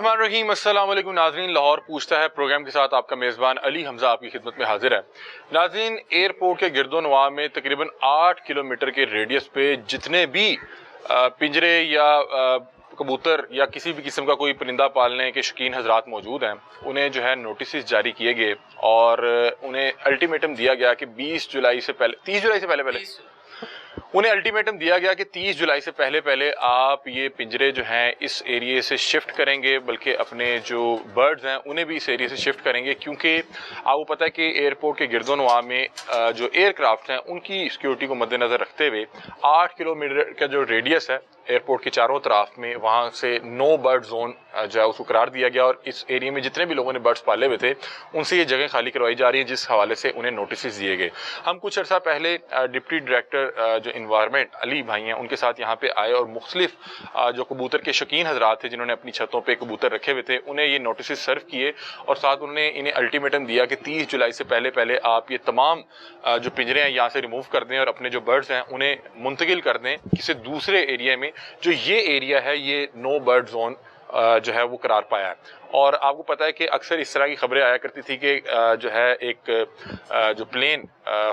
बिस्मिल्लाहिर्रहमानिर्रहीम। अस्सलाम वालेकुम नाज़रीन। लाहौर पूछता है प्रोग्राम के साथ आपका मेज़बान अली हमज़ा आपकी खिदमत में हाजिर है। नाज़रीन, एयरपोर्ट के गिरदोनवा में तकरीबन 8 किलोमीटर के रेडियस पे जितने भी पिंजरे या कबूतर या किसी भी किस्म का कोई परिंदा पालने के शौकीन हजरात मौजूद हैं, उन्हें जो है नोटिस जारी किए गए और उन्हें अल्टीमेटम दिया गया कि 20 जुलाई से पहले 30 जुलाई से पहले उन्हें अल्टीमेटम दिया गया कि 30 जुलाई से पहले आप ये पिंजरे जो हैं इस एरिया से शिफ्ट करेंगे, बल्कि अपने जो बर्ड्स हैं उन्हें भी इस एरिया से शिफ्ट करेंगे, क्योंकि आपको पता है कि एयरपोर्ट के गिरदोनवा में जो एयरक्राफ्ट हैं उनकी सिक्योरिटी को मद्देनज़र रखते हुए 8 किलोमीटर का जो रेडियस है एयरपोर्ट के चारों तरफ में, वहाँ से नो बर्ड जोन जो है उसको करार दिया गया और इस एरिया में जितने भी लोगों ने बर्ड्स पाले हुए थे उनसे ये जगह खाली करवाई जा रही है, जिस हवाले से उन्हें नोटिस दिए गए। हम कुछ अर्सा पहले डिप्टी डायरेक्टर जो इन्वायरमेंट अली भाई हैं उनके साथ यहाँ पे आए और मुख्तलिफ जो कबूतर के शौकीन हजरात थे जिन्होंने अपनी छतों पर कबूतर रखे हुए थे उन्हें ये नोटिस सर्व किए और साथ उन्होंने इन्हें अल्टीमेटम दिया कि 30 जुलाई से पहले आप ये तमाम जो पिंजरे हैं यहाँ से रिमूव कर दें और अपने जो बर्ड्स हैं उन्हें मुंतकिल कर दें किसी दूसरे एरिया में। जो ये एरिया है ये नो बर्ड जोन जो है वो करार पाया है। और आपको पता है कि अक्सर इस तरह की खबरें आया करती थी कि जो है एक जो प्लेन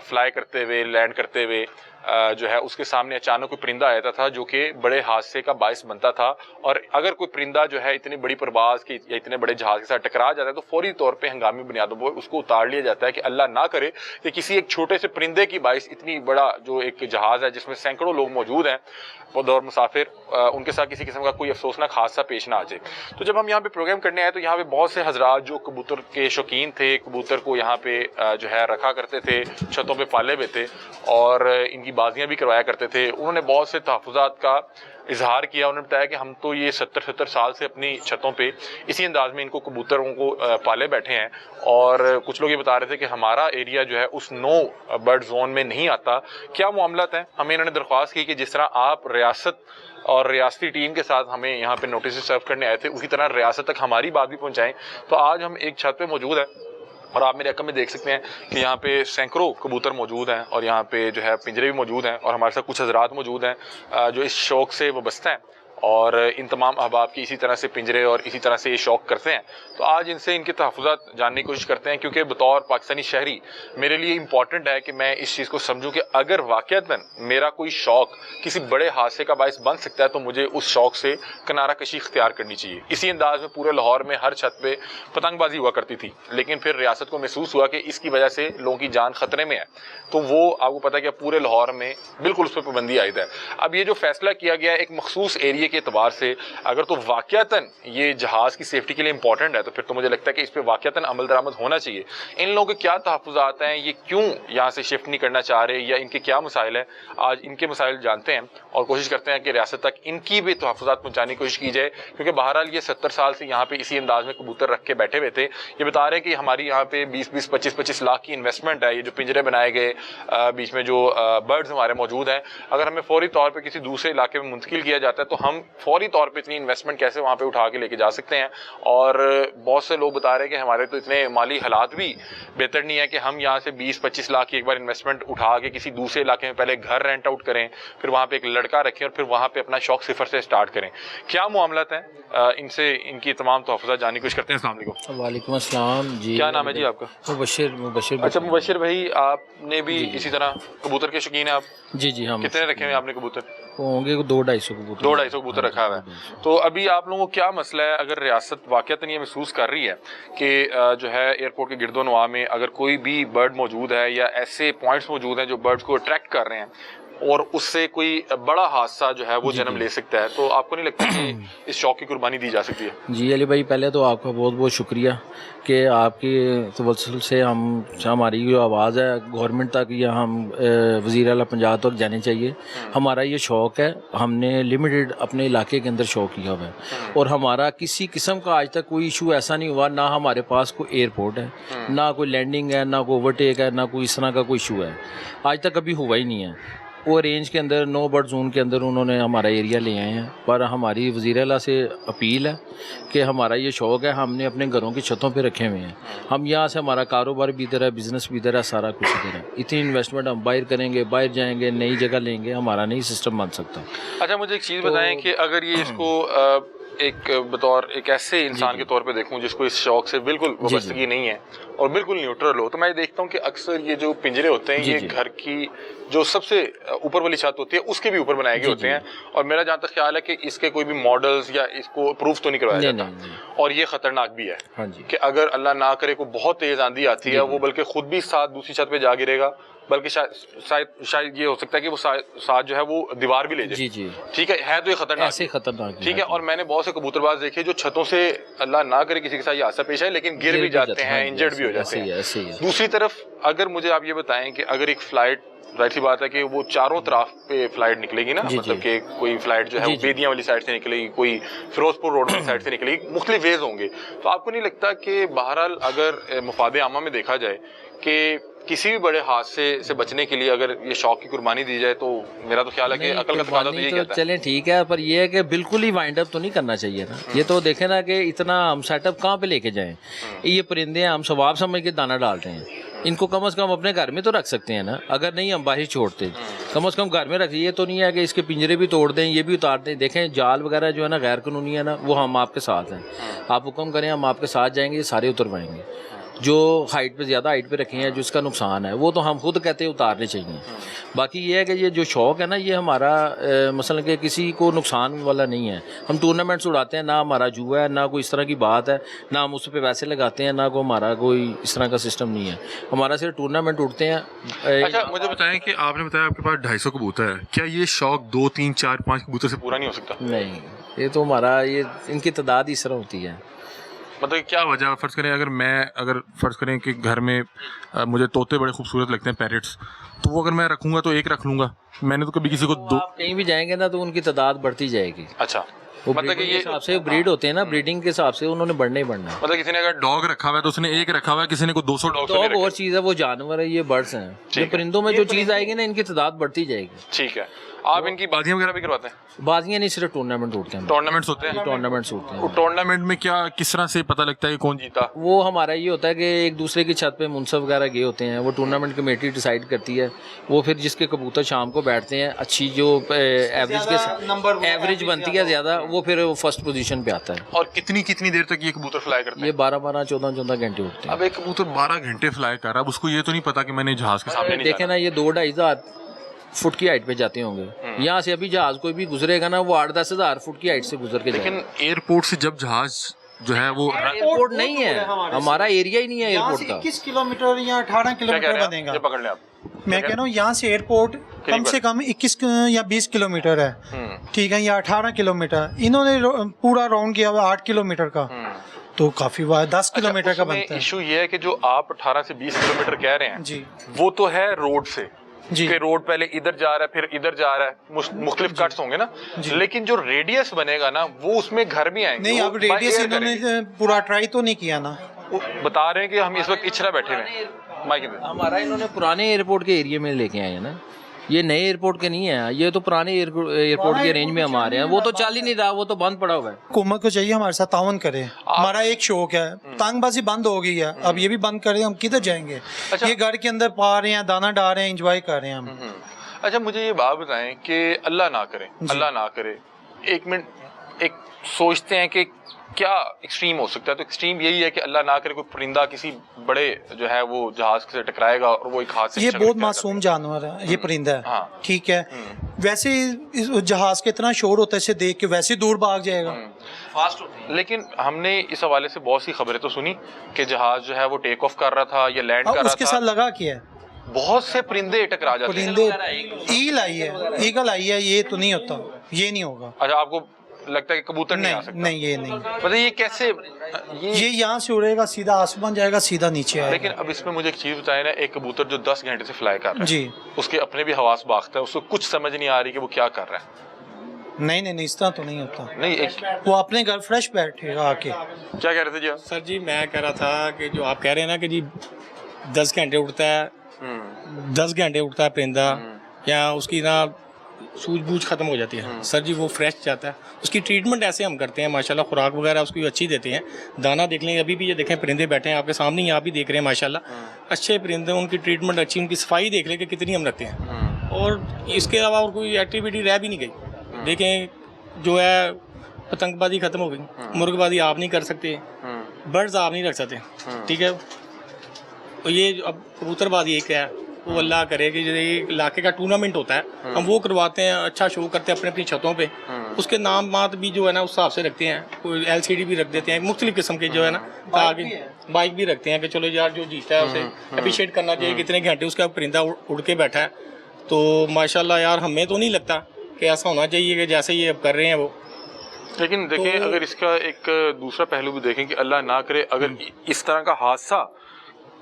फ्लाई करते हुए लैंड करते हुए जो है उसके सामने अचानक कोई परिंदा आ जाता था जो कि बड़े हादसे का बायस बनता था, और अगर कोई परिंदा जो है इतनी बड़ी परवाज की या इतने बड़े जहाज के साथ टकरा जाता है तो फौरी तौर पे हंगामी बुनियादों पर उसको उतार लिया जाता है कि अल्लाह ना करे कि किसी एक छोटे से परिंदे की बायस इतनी बड़ा जो एक जहाज है जिसमें सैकड़ों लोग मौजूद हैं और मुसाफिर, उनके साथ किसी किस्म का कोई अफसोसनाक हादसा पेश ना आ जाए। तो जब हम यहाँ पे प्रोग्राम करने आए तो यहाँ पे बहुत से हजरात जो कबूतर के शौकीन थे, कबूतर को यहाँ पे जो है रखा करते थे, छतों पे पाले हुए थे और इनकी बाजियाँ भी करवाया करते थे, उन्होंने बहुत से तहफ़्फ़ुज़ात का इजहार किया। उन्होंने बताया कि हम तो ये 70 साल से अपनी छतों पे इसी अंदाज में इनको कबूतरों को पाले बैठे हैं, और कुछ लोग ये बता रहे थे कि हमारा एरिया जो है उस नो बर्ड जोन में नहीं आता। क्या मामलात हैं? हमें इन्होंने दरख्वास्त की कि जिस तरह आप रियासत और रियासती टीम के साथ हमें यहाँ पे नोटिस सर्व करने आए थे उसी तरह रियासत तक हमारी बात भी पहुँचाएँ। तो आज हम एक छत पे मौजूद है और आप मेरे रकम में देख सकते हैं कि यहाँ पे सैकड़ों कबूतर मौजूद हैं और यहाँ पे जो है पिंजरे भी मौजूद हैं और हमारे साथ कुछ हजरात मौजूद हैं जो इस शौक़ से वाबस्ता हैं और इन तमाम अहबाब की इसी तरह से पिंजरे और इसी तरह से ये शौक़ करते हैं। तो आज इनसे इनके तहफ़्फ़ुज़ात जानने की कोशिश करते हैं, क्योंकि बतौर पाकिस्तानी शहरी मेरे लिए इम्पॉर्टेंट है कि मैं इस चीज़ को समझूं कि अगर वाक़ईतन मेरा कोई शौक़ किसी बड़े हादसे का बायस बन सकता है तो मुझे उस शौक़ से किनारा कशी इख्तियार करनी चाहिए। इसी अंदाज में पूरे लाहौर में हर छत पर पतंगबाजी हुआ करती थी, लेकिन फिर रियासत को महसूस हुआ कि इसकी वजह से लोगों की जान ख़तरे में है, तो वो आपको पता है कि पूरे लाहौर में बिल्कुल उस पर पाबंदी आयद है। अब ये जो फैसला किया गया एक मखसूस एरिया के एतबार से, अगर तो वाक़ईतन ये जहाज़ की सेफ्टी के लिए इंपॉर्टेंट है तो फिर तो मुझे लगता है कि इस पर वाक़ईतन अमल दरामद होना चाहिए। इन लोगों के क्या तहफ़्फ़ुज़ात हैं, ये क्यों यहाँ से शिफ्ट नहीं करना चाह रहे या इनके क्या मसाइल हैं, आज इनके मसाइल जानते हैं और कोशिश करते हैं कि रियासत तक इनकी भी तहफ़्फ़ुज़ात पहुँचाने की कोशिश की जाए, क्योंकि बहरहाल ये 70 साल से यहाँ पे इसी अंदाज में कबूतर रख के बैठे हुए थे। ये बता रहे हैं कि हमारी यहाँ पे 20-20, 25-25 लाख की इन्वेस्टमेंट है, ये जो पिंजरे बनाए गए, बीच में जो बर्ड्स हमारे मौजूद हैं, अगर हमें फौरी तौर पे किसी दूसरे इलाके में मुंतकिल किया जाता है तो हम फौरी तौर पे इतनी इन्वेस्टमेंट कैसे वहाँ पे उठा के लेके जा सकते हैं। और बहुत से लोग बता रहे हैं कि हमारे तो इतने माली हालात भी बेहतर नहीं है कि हम यहाँ से 20-25 लाख की एक बार इन्वेस्टमेंट उठा के किसी दूसरे इलाके में पहले घर रेंट आउट करें, फिर वहाँ पे एक लड़का रखें और फिर वहाँ पे अपना शौक सिफर से स्टार्ट करें। क्या मामलात हैं? इनसे इनकी तमाम तहफ़्फ़ुज़ात जानने की कोशिश करते हैं। अस्सलाम वालेकुम। वालेकुम अस्सलाम जी। क्या नाम है जी आपका? मुबशिर। अच्छा मुबशिर भाई, आपने भी इसी तरह कबूतर के शौकीन हैं आप? जी हम। कितने रखे हुए आपने कबूतर? होंगे 200-250 कबूतर। 200-250 कबूतर रखा हुआ है। तो अभी आप लोगों को क्या मसला है, अगर रियासत वाक़ईतन ये महसूस कर रही है कि जो है एयरपोर्ट के गिरदोनवा में अगर कोई भी बर्ड मौजूद है या ऐसे पॉइंट्स मौजूद हैं जो बर्ड्स को अट्रैक्ट कर रहे हैं और उससे कोई बड़ा हादसा जो है वो जन्म ले सकता है, तो आपको नहीं लगता कि इस शौक़ की कुर्बानी दी जा सकती है? जी अली भाई, पहले तो आपका बहुत बहुत शुक्रिया कि आपकी तवज्जुह से हमारी जो आवाज़ है गवर्नमेंट तक या हम वज़ीर आला पंजाब तक जानी चाहिए। हमारा ये शौक़ है, हमने लिमिटेड अपने इलाके के अंदर शौक़ किया हुआ है और हमारा किसी किस्म का आज तक कोई इशू ऐसा नहीं हुआ, ना हमारे पास कोई एयरपोर्ट है, ना कोई लैंडिंग है, ना कोई ओवरटेक है, ना कोई इस तरह का कोई इशू है, आज तक कभी हुआ ही नहीं है। वो रेंज के अंदर नो बर्ड जोन के अंदर उन्होंने हमारा एरिया ले आए हैं, पर हमारी वज़ीर आला से अपील है कि हमारा ये शौक़ है, हमने अपने घरों की छतों पे रखे हुए हैं, हम यहाँ से हमारा कारोबार भी इधर है, बिज़नेस भी इधर है, सारा कुछ इधर है। इतनी इन्वेस्टमेंट हम बाहर करेंगे, बाहर जाएंगे, नई जगह लेंगे, हमारा नहीं सिस्टम बन सकता। अच्छा मुझे एक चीज़ बताएं कि अगर ये इसको ایک بطور ایک ایسے انسان کے طور پہ دیکھوں جس کو اس شوق سے بالکل وابستگی نہیں ہے اور بالکل نیوٹرل ہو، تو میں دیکھتا ہوں کہ اکثر یہ جو پنجرے ہوتے ہیں یہ گھر کی جو سب سے اوپر والی چھت ہوتی ہے اس کے بھی اوپر بنائے گئے ہوتے ہیں، اور میرا جہاں تک خیال ہے کہ اس کے کوئی بھی ماڈلز یا اس کو پروف تو نہیں کروایا جاتا، اور یہ خطرناک بھی ہے کہ اگر اللہ نہ کرے کوئی بہت تیز آندھی آتی ہے وہ بلکہ خود بھی ساتھ دوسری چھت پہ جا گرے گا، بلکہ شاید یہ ہو سکتا ہے کہ وہ ساتھ جو ہے وہ دیوار بھی لے جائے، ٹھیک ہے تو یہ خطرناک، ٹھیک ہے۔ اور میں نے بہت سے کبوتر باز دیکھے جو چھتوں سے اللہ نہ کرے کسی کے ساتھ یہ حادثہ پیش ہے لیکن گر بھی جاتے ہیں، انجرڈ بھی ہو جاتے ہیں۔ دوسری طرف اگر مجھے آپ یہ بتائیں کہ اگر ایک فلائٹ، ظاہر سی بات ہے کہ وہ چاروں طرف پہ فلائٹ نکلے گی نا، مطلب کہ کوئی فلائٹ جو ہے وہ بیدیاں والی سائڈ سے نکلے گی، کوئی فیروز پور روڈ والی سائڈ سے نکلے گی، مختلف ویز ہوں گے، تو آپ کو نہیں لگتا کہ بہرحال اگر مفاد عامہ میں دیکھا جائے کہ کسی بھی بڑے حادثے سے بچنے کے لیے اگر یہ شوق کی قربانی دی جائے تو میرا تو خیال ہے کہ عقل کا تقاضا تو یہ کہتا ہے۔ چلیں ٹھیک ہے، پر یہ ہے کہ بالکل ہی وائنڈ اپ تو نہیں کرنا چاہیے نا، یہ تو دیکھیں نا کہ اتنا ہم سیٹ اپ کہاں پہ لے کے جائیں، یہ پرندے ہم ثواب سمجھ کے دانہ ڈالتے ہیں، ان کو کم از کم اپنے گھر میں تو رکھ سکتے ہیں نا، اگر نہیں ہم باہر چھوڑتے کم از کم گھر میں رکھیے، یہ تو نہیں ہے کہ اس کے پنجرے بھی توڑ دیں، یہ بھی اتار دیں۔ دیکھیں جال وغیرہ جو ہے نا غیر قانونی ہے نا، وہ ہم آپ کے ساتھ ہیں، آپ حکم کریں ہم آپ کے ساتھ جائیں گے، یہ سارے اتروائیں گے۔ جو ہائٹ پہ زیادہ ہائٹ پہ رکھے ہیں جو اس کا نقصان ہے وہ تو ہم خود کہتے ہیں اتارنے چاہیے۔ باقی یہ ہے کہ یہ جو شوق ہے نا یہ ہمارا مثلا کہ کسی کو نقصان والا نہیں ہے، ہم ٹورنامنٹس اڑاتے ہیں، نہ ہمارا جوا ہے، نہ کوئی اس طرح کی بات ہے، نہ ہم اس پہ پیسے لگاتے ہیں، نہ کوئی ہمارا کوئی اس طرح کا سسٹم نہیں ہے، ہمارا صرف ٹورنامنٹ اڑتے ہیں۔ اچھا مجھے بتائیں کہ آپ نے بتایا آپ کے پاس 250 کبوتر ہے، کیا یہ شوق 2 3 4 5 کبوتر سے پورا نہیں ہو سکتا؟ نہیں، یہ تو ہمارا یہ ان کی تعداد اس طرح ہوتی ہے۔ مطلب کیا وجہ ہے؟ فرض کریں اگر فرض کریں کہ گھر میں مجھے طوطے بڑے خوبصورت لگتے ہیں، پیرٹس، تو وہ اگر میں رکھوں گا تو ایک رکھ لوں گا، میں نے تو کبھی کسی کو دو، کہیں بھی جائیں گے نا تو ان کی تعداد بڑھتی جائے گی۔ اچھا مطلب کہ یہ حساب سے بریڈ ہوتے ہیں نا، بریڈنگ کے حساب سے انہوں نے بڑھنا ہی بڑھنا ہے۔ مطلب کسی نے اگر ڈاگ رکھا ہوا ہے تو اس نے ایک رکھا ہوا ہے، کسی نے کو 200 ڈاگ اور چیز ہے، وہ جانور ہے، یہ برڈس ہیں، یہ پرندوں میں جو چیز آئے گی نا ان کی تعداد بڑھتی جائے گی۔ ٹھیک ہے، آپ ان کی بازیاں وغیرہ بھی کرواتے ہیں؟ بازیاں نہیں، صرف ٹورنامنٹ ہوتے ہیں، ٹورنامنٹس ہوتے ہیں، ٹورنامنٹس ہوتے ہیں۔ ٹورنامنٹ میں کیا کس طرح سے پتہ لگتا ہے کہ کون جیتا؟ وہ ہمارا یہ ہوتا ہے کہ ایک دوسرے کی چھت پہ منصف وغیرہ گئے ہوتے ہیں، وہ ٹورنامنٹ کمیٹی ڈیسائیڈ کرتی ہے، وہ پھر جس کے کبوتر شام کو بیٹھتے ہیں اچھی جو ایوریج بنتی ہے زیادہ، وہ پھر فرسٹ پوزیشن پہ آتا ہے۔ اور کتنی دیر تک یہ کبوتر فلائی کرتے ہیں؟ یہ 12 14 گھنٹے اٹھتے ہیں۔ اب ایک کبوتر 12 گھنٹے فلائی کر رہا ہے، اب اس کو یہ تو نہیں پتا کہ میں نے جہاز کے سامنے نہیں دیکھیں نا، یہ 2-2.5 ہزار فٹ کی ہائٹ پہ جاتے ہوں گے، یہاں سے ابھی جہاز کوئی بھی گزرے گا نا وہ 8-10 ہزار فٹ کی ہائٹ سے گزر کے جائے گا۔ لیکن ایئرپورٹ سے جب جہاز جو ہے وہ ایئرپورٹ نہیں ہے، ہمارا ایریا ہی نہیں ہے ایئرپورٹ کا۔ 21 کلومیٹر یا 18 کلومیٹر بنے گا، پکڑ لیں آپ، میں کہہ رہا ہوں یہاں سے ایئرپورٹ کم سے کم 21 یا 20 کلومیٹر ہے، ٹھیک ہے، یا 18 کلومیٹر، انہوں نے پورا راؤنڈ کیا ہوا 8 کلومیٹر کا، تو کافی 10 کلومیٹر کا بنتا ہے۔ ایشو یہ ہے کہ جو آپ 18 سے 20 کلومیٹر کہہ رہے ہیں جی، وہ تو ہے روڈ سے، جی، کہ روڈ پہلے ادھر جا رہا ہے پھر ادھر جا رہا ہے، مختلف کٹس ہوں گے نا، لیکن جو ریڈیس بنے گا نا وہ اس میں گھر بھی آئیں گے۔ نہیں، اب ریڈیس انہوں نے پورا ٹرائی تو نہیں کیا نا، بتا رہے ہیں کہ ہم اس وقت اچھرا بیٹھے ہوئے ہیں، ہمارا انہوں نے پرانے ایئرپورٹ کے ایریا میں لے کے آئے ہیں نا، یہ نئے ایئرپورٹ کے نہیں ہے، یہ تو پرانے ایئرپورٹ کے رینج میں ہمارے ہیں، وہ تو چل ہی نہیں رہا، وہ تو بند پڑا ہوا ہے۔ حکومت کو چاہیے ہمارے ساتھ تعاون کرے، ہمارا ایک شوق ہے، تانگ بازی بند ہو گئی ہے، اب یہ بھی بند کریں، ہم کدھر جائیں گے؟ یہ گھر کے اندر پا رہے ہیں، دانا ڈال رہے ہیں، انجوائے کر رہے ہیں ہم۔ اچھا مجھے یہ بات بتائیں کہ اللہ نہ کرے، اللہ نہ کرے، ایک منٹ ایک سوچتے ہیں کہ کیا ایکسٹریم ہو سکتا ہے، تو ایکسٹریم یہی ہے کہ اللہ نہ کرے کوئی پرندہ کسی بڑے جو ہے وہ جہاز سے ٹکرائے گا اور وہ ایک حادثے، یہ بہت معصوم جانور ہے، یہ پرندہ ہے، ٹھیک ہے، ویسے جہاز کے اتنا شور ہوتا ہے اسے دیکھ کے ویسے دور بھاگ جائے گا، فاسٹ ہوتے ہیں۔ لیکن ہم نے اس حوالے سے بہت سی خبریں تو سنی کہ جہاز جو ہے وہ ٹیک آف کر رہا تھا یا لینڈ کر رہا تھا، اس کے ساتھ لگا کیا ہے، بہت سے پرندے ٹکرا جاتے ہیں۔ پرندے ایگل آئی ہے، ایگل آئی ہے، یہ تو نہیں ہوتا، یہ نہیں ہوگا۔ اچھا آپ کو لگتا ہے کہ کبوتر نہیں آ سکتا؟ نہیں، یہ نہیں، پتہ یہ کیسے، یہ یہاں سے اڑے گا سیدھا آسمان جائے گا، سیدھا نیچے آئے گا۔ لیکن اب اس میں مجھے ایک چیز بتائیں نا، ایک کبوتر جو 10 گھنٹے سے فلائی کر رہا ہے، جی، اس کے اپنے بھی حواس باختہ ہے، اس کو کچھ سمجھ نہیں آ رہی کہ وہ کیا کر رہا ہے۔ نہیں، اس طرح تو نہیں ہوتا، نہیں ایک وہ اپنے گھر فریش بیٹھے گا آ کے۔ کیا کہہ رہے تھے جی آپ؟ سر جی میں کہہ رہا تھا کہ جو آپ کہہ رہے ہیں نا کہ جی 10 گھنٹے اٹھتا ہے، 10 گھنٹے اٹھتا ہے پرندہ، یا اس کی نا سوجھ بوجھ ختم ہو جاتی ہے، سر جی وہ فریش جاتا ہے، اس کی ٹریٹمنٹ ایسے ہم کرتے ہیں ماشاءاللہ، خوراک وغیرہ اس کی اچھی دیتے ہیں، دانا دیکھ لیں، ابھی بھی یہ دیکھیں پرندے بیٹھے ہیں آپ کے سامنے ہی، آپ بھی دیکھ رہے ہیں ماشاءاللہ اچھے پرندے، ان کی ٹریٹمنٹ اچھی، ان کی صفائی دیکھ لیں کہ کتنی ہم رکھتے ہیں، اور اس کے علاوہ اور کوئی ایکٹیویٹی رہ بھی نہیں گئی۔ دیکھیں جو ہے पतंगबाजी खत्म हो गई, मुर्गबाजी आप नहीं कर सकते, बर्ड्स आप नहीं रख सकते, ठीक है। तो ये अब कबूतरबाजी एक है, वो अल्लाह करे कि ये इलाके का टूर्नामेंट होता है, हम वो करवाते हैं, अच्छा शो करते हैं अपनी अपनी छतों पे, उसके नाम मात भी जो है ना उस हिसाब से रखते हैं, कोई LCD भी रख देते हैं, मुख्तलिफ किस्म के जो है ना, ताकि बाइक भी रखते हैं कि चलो यार जो जीता है उसे अप्रिशिएट करना चाहिए, कितने घंटे उसका परिंदा उड़ के बैठा है। तो माशाल्लाह यार हमें तो नहीं लगता कि ऐसा होना चाहिए कि जैसे ये अब कर रहे हैं वो। लेकिन देखें अगर इसका एक दूसरा पहलू भी देखें कि अल्लाह ना करे अगर इस तरह का हादसा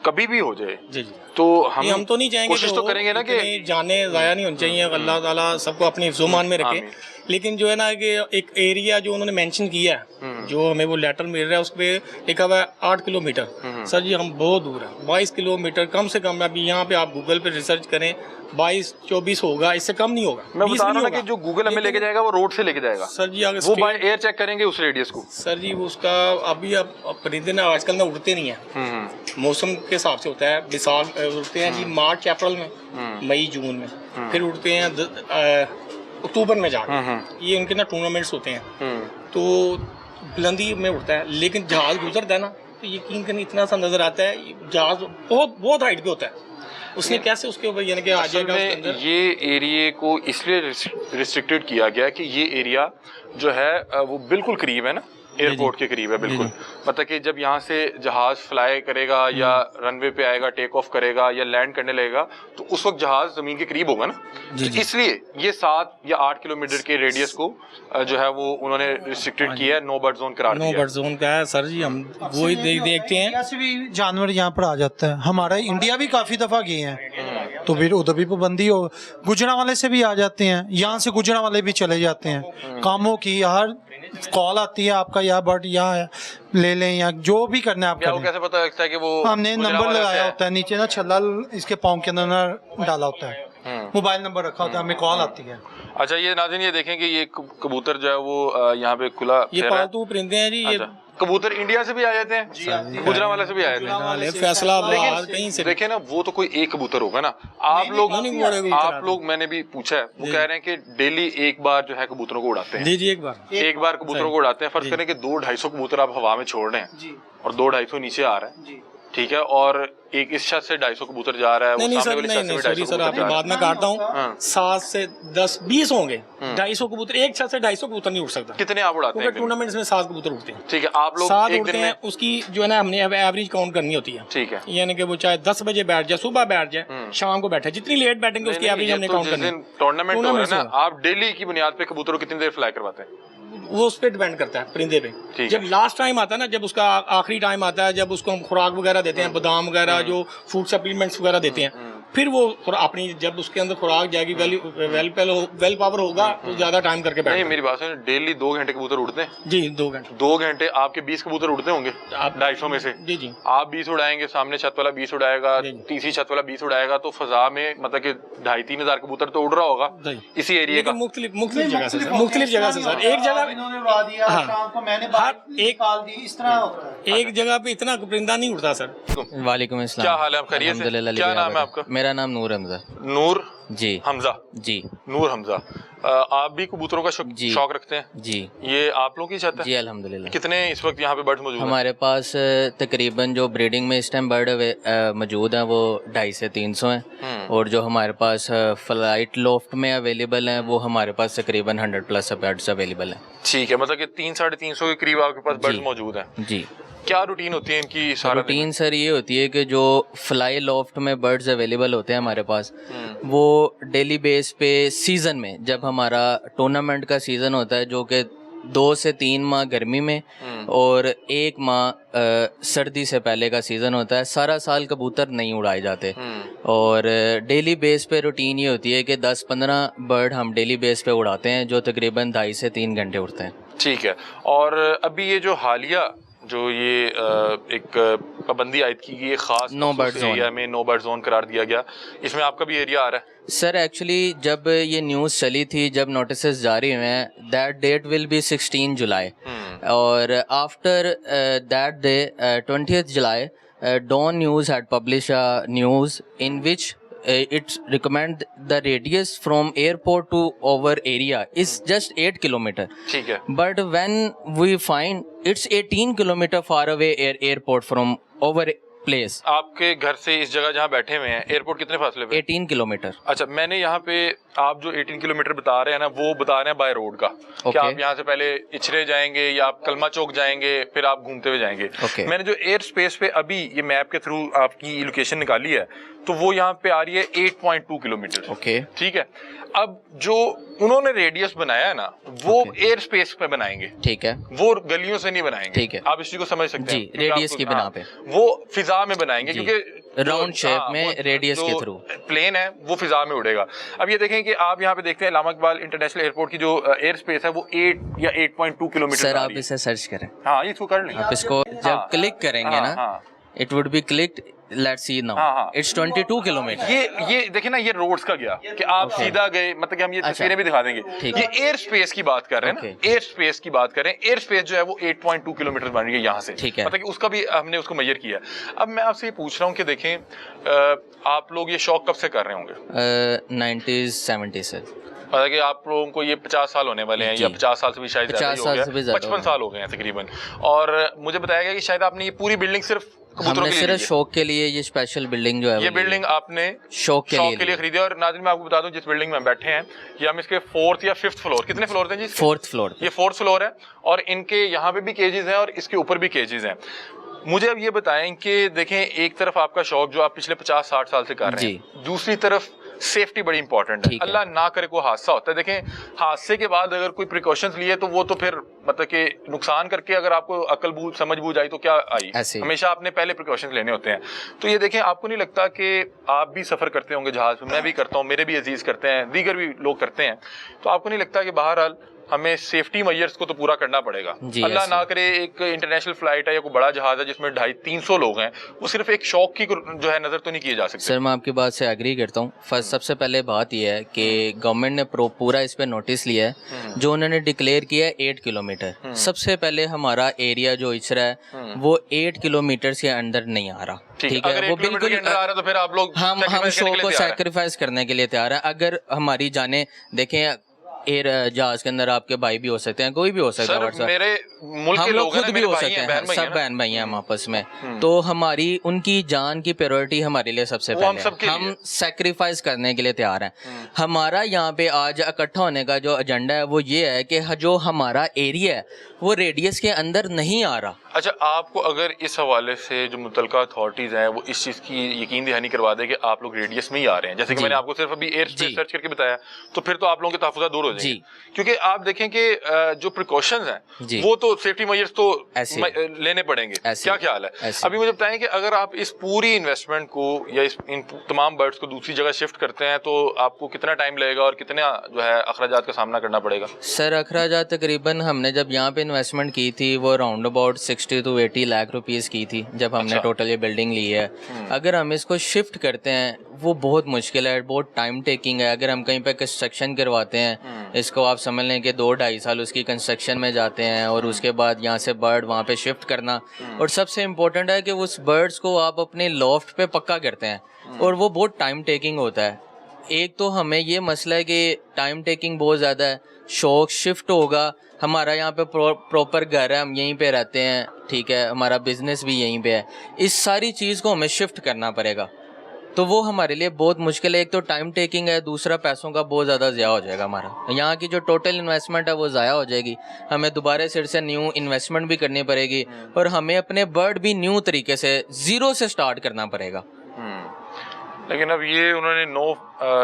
कभी भी हो जाए, जी जी, तो हम तो नहीं चाहेंगे, कोशिश तो करेंगे ना कि जाने ज़ाया नहीं होनी चाहिए, अल्लाह ताला सबको अपनी हिफ्ज़-ओ-मान में रखे। लेकिन जो है ना कि एक एरिया जो उन्होंने मेंशन किया है, जो हमें वो लेटर मिल रहा है उस पर लिखा हुआ है 8 किलोमीटर। सर जी हम बहुत दूर है, 22 किलोमीटर कम से कम। अभी यहाँ पे आप गूगल पे रिसर्च करें 22-24 होगा, इससे कम नहीं होगा। मैं बता रहा हूँ कि जो गूगल हमें लेके जाएगा वो रोड से लेके जाएगा सर जी, अगर वो बाय एयर चेक करेंगे उस रेडियस को। सर जी उसका अभी अब परिंदे ना आजकल ना उड़ते नहीं है, मौसम के हिसाब से होता है। मिसाल उड़ते हैं जी मार्च अप्रैल में, मई जून में, फिर उड़ते हैं अक्टूबर में जाकर, ये उनके ना टूर्नामेंट्स होते हैं, तो बुलंदी में उड़ता है। लेकिन जहाज गुजरता है ना तो यकीन करने इतना सा नजर आता है, जहाज बहुत बहुत हाइट पे होता है, उसने कैसे उसके ऊपर यानी कि आ जाएगा उसके अंदर। ये एरिया को इसलिए रिस्ट्रिक्टेड किया गया कि ये एरिया जो है वो बिल्कुल करीब है ना, एयरपोर्ट के करीब है बिल्कुल। मतलब कि जब यहाँ से जहाज फ्लाई करेगा या रनवे पे आएगा, टेक ऑफ करेगा या लैंड करने लगेगा, तो उस वक्त जहाज जमीन के करीब होगा ना, तो इसलिए ये 7 या 8 किलोमीटर के रेडियस को जो है वो उन्होंने रिस्ट्रिक्टेड किया है, नो बर्ड जोन करार दिया। नो बर्ड जोन का है सर जी, हम वो ही देखते हैं। इंडिया से भी जानवर यहाँ पर आ जाता है, हमारा इंडिया भी काफी दफा गए हैं, तो फिर उधर भी पाबंदी हो। गुजरांवाले से भी आ जाते हैं, यहाँ से गुजरांवाले भी चले जाते हैं, कामों की हर कॉल आती है आपका यह बर्ड यहाँ ले लें या जो भी करना है आप वो कैसे पता लगता है कि वो हमने नंबर लगाया होता है नीचे ना, छल्ला इसके पाँव के अंदर ना डाला होता है, मोबाइल नंबर रखा होता है, हमें कॉल आती है। अच्छा ये नाज़रीन ये देखें कि ये कबूतर जो है वो यहाँ पे खुला ये पालतू परिंदे हैं जी। ये कबूतर इंडिया से भी आ जाते हैं, गुजरांवाला से भी आ जाते हैं, फैसलाबाद कहीं से। देखे ना वो तो कोई एक कबूतर होगा ना, आप लोग मैंने भी पूछा है, वो कह रहे हैं कि डेली एक बार जो है कबूतरों को उड़ाते हैं। जी जी, एक बार कबूतरों को उड़ाते हैं। फर्ज करें कि 200-250 कबूतर आप हवा में छोड़ रहे हैं और 200-250 नीचे आ रहा है, ठीक है, और एक इस छत से 250 कबूतर जा रहा है, नहीं सर, नहीं सर आपकी बात मैं काटता हूँ, 7 से 10-20 होंगे, 250 कबूतर एक छत से 250 कबूतर नहीं उड़ सकता। कितने आप उड़ाते हैं? टूर्नामेंट्स में 7 कबूतर उड़ते हैं। ठीक है, आप लोग 7 एक उड़ते दिन हैं, में उसकी जो है ना हमने एवरेज काउंट करनी होती है, ठीक है, यानी कि वो चाहे 10 बजे बैठ जाए, सुबह बैठ जाए, शाम को बैठे, जितनी लेट बैठेंगे उसकी एवरेज हमने काउंट करनी है। टूर्नामेंट हो रहा है ना, आप डेली की बुनियाद पे कबूतरों कितनी देर फ्लाई करवाते हैं? वो उस पर डिपेंड करता है परिंदे पे। जब लास्ट टाइम आता है ना, जब उसका आखिरी टाइम आता है, जब उसको हम खुराक वगैरह देते हैं, बादाम वगैरह जो फूड सप्लीमेंट्स वगैरह देते हैं, फिर वो अपनी जब उसके अंदर खुराक जाएगी, वेल पावर होगा तो ज्यादा टाइम करके बैठेगा। नहीं मेरी बात सुनिए, डेली 2 घंटे कबूतर उड़ते हैं जी, 2 घंटे 2 घंटे आपके 20 कबूतर उड़ते होंगे 250 में से। जी जी, आप 20 उड़ाएंगे, सामने छत वाला 20 उड़ाएगा, तीसरी छत वाला 20 उड़ाएगा, तो फजा में मतलब कि 2,500-3 हजार कबूतर तो उड़ रहा होगा इसी एरिया का। मुख्तलिफ जगह से सर, एक जगह एक जगह पे इतना परिंदा नहीं उड़ता सर। वालेकुम अस्सलाम, क्या हाल है आप? खैरियत से? क्या नाम है आपका? मेरा नाम नूर हमजा। नूर जी हमजा। जी, नूर हमजा, आप भी कबूतरों का शौक रखते हैं? जी, ये आप लोगों की छत है? जी अल्हम्दुलिल्लाह। कितने इस वक्त यहाँ पे बर्ड मौजूद हैं? हमारे पास तकरीबन जो ब्रीडिंग में इस टाइम बर्ड मौजूद हैं वो 250 से 300 हैं, और जो हमारे पास फ्लाइट लॉफ्ट में अवेलेबल हैं वो हमारे पास तकरीबन 100+ बर्ड्स अवेलेबल हैं। ठीक है, मतलब कि 300-350 के करीब आपके पास बर्ड मौजूद हैं। जी, क्या रूटीन होती है इनकी? सारा रूटीन सर ये होती है कि जो फ्लाई लॉफ्ट में बर्ड्स अवेलेबल होते हैं हमारे पास, वो डेली बेस पे सीज़न में, जब हमारा टूर्नामेंट का सीज़न होता है जो कि 2 से 3 माह गर्मी में और 1 माह सर्दी से पहले का सीज़न होता है, सारा साल कबूतर नहीं उड़ाए जाते, और डेली बेस पे रूटीन ये होती है कि 10-15 बर्ड हम डेली बेस पे उड़ाते हैं, जो तकरीबन 2.5 से 3 घंटे उड़ते हैं। ठीक है, और अभी ये जो हालिया जो ये एक पाबंदी आयद की गई है खास नो बर्ड जोन एरिया में, नो बर्ड जोन करार दिया गया, इसमें आपका भी एरिया आ रहा है? सर एक्चुअली जब ये न्यूज़ चली थी, जब नोटिसेस जारी हुए हैं, दैट डेट विल बी 16 जुलाई, और after that day 20th July Dawn News had published a news in which it's recommend the radius from airport to our area is just 8 kilometer. ठीक है, But when we find it's 18 kilometer far away airport from our place. आपके घर से इस जगह जहाँ बैठे हुए हैं एयरपोर्ट कितने फासले पे? 18 किलोमीटर. अच्छा, मैंने यहाँ पे आप जो 18 किलोमीटर बता रहे हैं ना, वो बता रहे हैं बाय रोड का। क्या आप यहाँ से पहले इचरे जाएंगे या आप कलमा चौक जाएंगे फिर आप घूमते हुए जाएंगे? मैंने जो एयर स्पेस पे अभी ये मैप के थ्रू आपकी लोकेशन निकाली है तो वो यहाँ पे आ रही है 8.2 किलोमीटर। ओके, ठीक है। अब जो उन्होंने रेडियस बनाया है ना वो एयर स्पेस पे बनाएंगे, ठीक है, वो गलियों से नहीं बनाएंगे। ठीक है, आप इस चीज को समझ सकते हैं जी, रेडियस की बिना पे वो फिजा में बनाएंगे क्योंकि राउंड शेप में रेडियस के थ्रू प्लेन है वो फिजा में उड़ेगा। अब ये देखें कि आप यहाँ पे देखते हैं इलामा इकबाल इंटरनेशनल एयरपोर्ट की जो एयर स्पेस है वो 8 या 8.2 किलोमीटर। सर आप इसे सर्च करें, हाँ ये इसको कर लें आप इसको जब क्लिक करेंगे ना it would be clicked, let's see now it's 22 kilometre. ये देखिए ना, ये रोड्स का गया कि आप सीधा गए, मतलब कि हम ये तस्वीरें भी दिखा देंगे। ये एयर स्पेस की बात कर रहे हैं ना, एयर स्पेस की बात कर रहे हैं। एयर स्पेस जो है वो 8.2 किलोमीटर बन रही है यहाँ से, ठीक है, मतलब कि उसका भी हमने उसको मेजर किया। अब मैं आपसे ये पूछ रहा हूँ कि देखें आप लोग ये शौक कब से कर रहे होंगे? 90s 70s से, मतलब कि आप लोगों को ये 50 साल होने वाले हैं या 50 साल से भी शायद 55 साल हो गए हैं तकरीबन। और मुझे बताया गया कि शायद आपने ये पूरी बिल्डिंग सिर्फ हमने सिर्फ शौक के लिए ये स्पेशल बिल्डिंग जो है ये बिल्डिंग आपने शौक के लिए खरीदी। और नाज़रीन मैं आपको बता दूं जिस बिल्डिंग में बैठे हैं ये हम इसके 4th या 5th फ्लोर, कितने फ्लोर थे जी? 4th फ्लोर, ये 4th फ्लोर है और इनके यहाँ पे भी केजेस हैं और इसके ऊपर भी केजेस हैं। मुझे अब ये बताएं कि देखें एक तरफ आपका शौक जो आप पिछले 50-60 साल से कर रहे हैं, दूसरी तरफ सेफ्टी बड़ी इंपॉर्टेंट है। अल्लाह ना करे कोई हादसा होता है, देखें हादसे के बाद अगर कोई प्रिकॉशंस लिए तो वो तो फिर मतलब कि नुकसान करके अगर आपको अकल बूझ समझ बूझ आई तो क्या आई, हमेशा आपने पहले प्रिकॉशंस लेने होते हैं। तो ये देखें आपको नहीं लगता कि आप भी सफर करते होंगे जहाज में, मैं भी करता हूँ, मेरे भी अजीज करते हैं, दीगर भी लोग करते हैं, तो आपको नहीं लगता कि बहरहाल हमें सेफ्टी मेजर्स को तो पूरा करना पड़ेगा? अल्लाह ना करे एक इंटरनेशनल फ्लाइट है या कोई बड़ा जहाज है जिसमें 250-300 लोग हैं, वो सिर्फ एक शौक की जो है नजर तो नहीं किए जा सकते। सर मैं आपकी बात से एग्री करता हूँ। फर्स्ट सबसे पहले बात यह है कि गवर्नमेंट ने पूरा इस पे नोटिस लिया है, जो उन्होंने डिक्लेयर किया है 8 किलोमीटर। सबसे पहले हमारा एरिया जो इचरा है वो 8 किलोमीटर से अंदर नहीं आ रहा, ठीक है, वो बिल्कुल आ रहा है तो फिर आप लोग हम शौक को सैक्रिफाइस करने के लिए तैयार है। अगर हमारी जाने देखें एयर जहाज के अंदर आपके भाई भी हो सकते हैं, कोई भी हो सकता है, मेरे मुल्क के लोग खुद भी हो सकते हैं, सब बहन भाई हैं हम आपस में, तो हमारी उनकी जान की प्रायोरिटी हमारे लिए सबसे पहले, हम सैक्रिफाइस करने के लिए तैयार हैं। हमारा यहाँ पे आज इकट्ठा होने का जो एजेंडा है वो ये है कि जो हमारा एरिया है वो रेडियस के अंदर नहीं आ रहा। अच्छा, आपको अगर इस हवाले से जो मुतलका अथॉरिटीज हैं वो इस चीज़ की यकीन दहानी करवा दे कि आप लोग रेडियस में ही आ रहे हैं, जैसे कि मैंने आपको सिर्फ अभी एयर स्पेस सर्च करके बताया, तो फिर तो आप लोगों के तहफ़्फ़ुज़ात दूर हो जाएंगे, क्योंकि आप देखें कि जो प्रिकॉशंस हैं वो तो सेफ्टी मेजर्स तो लेने पड़ेंगे। क्या ख्याल है? अभी मुझे बताएं कि अगर आप इस पूरी इन्वेस्टमेंट को या इन तमाम बर्ड्स को दूसरी जगह शिफ्ट करते हैं तो आपको कितना टाइम लगेगा और कितना जो है अखराजात का सामना करना पड़ेगा? सर अखराजात तकरीबन हमने जब यहाँ पे इन्वेस्टमेंट की थी वो round about 60 to 80 lakh rupees की थी जब हमने टोटल ये बिल्डिंग ली है। अगर हम इसको शिफ्ट करते हैं वो बहुत मुश्किल है, बहुत टाइम टेकिंग है। अगर हम कहीं पे कंस्ट्रक्शन करवाते हैं, इसको आप समझ लें कि 2-2.5 साल उसकी कंस्ट्रक्शन में जाते हैं और उसके बाद यहाँ से बर्ड वहाँ पे शिफ्ट करना, और सबसे इम्पोर्टेंट है कि उस बर्ड्स को आप अपने लॉफ्ट पे पक्का करते हैं और वो बहुत टाइम टेकिंग होता है। एक तो हमें ये मसला है कि टाइम टेकिंग बहुत ज़्यादा है, शौक शिफ्ट होगा, हमारा यहाँ पे प्रॉपर घर है, हम यहीं पे रहते हैं, ठीक है, हमारा बिजनेस भी यहीं पे है, इस सारी चीज़ को हमें शिफ्ट करना पड़ेगा, तो वो हमारे लिए बहुत मुश्किल है। एक तो टाइम टेकिंग है, दूसरा पैसों का बहुत ज़्यादा ज़ाया हो जाएगा हमारा, यहाँ की जो टोटल इन्वेस्टमेंट है वो ज़ाया हो जाएगी, हमें दोबारा से न्यू इन्वेस्टमेंट भी करनी पड़ेगी और हमें अपने बर्ड भी न्यू तरीके से ज़ीरो से स्टार्ट करना पड़ेगा। लेकिन अब ये उन्होंने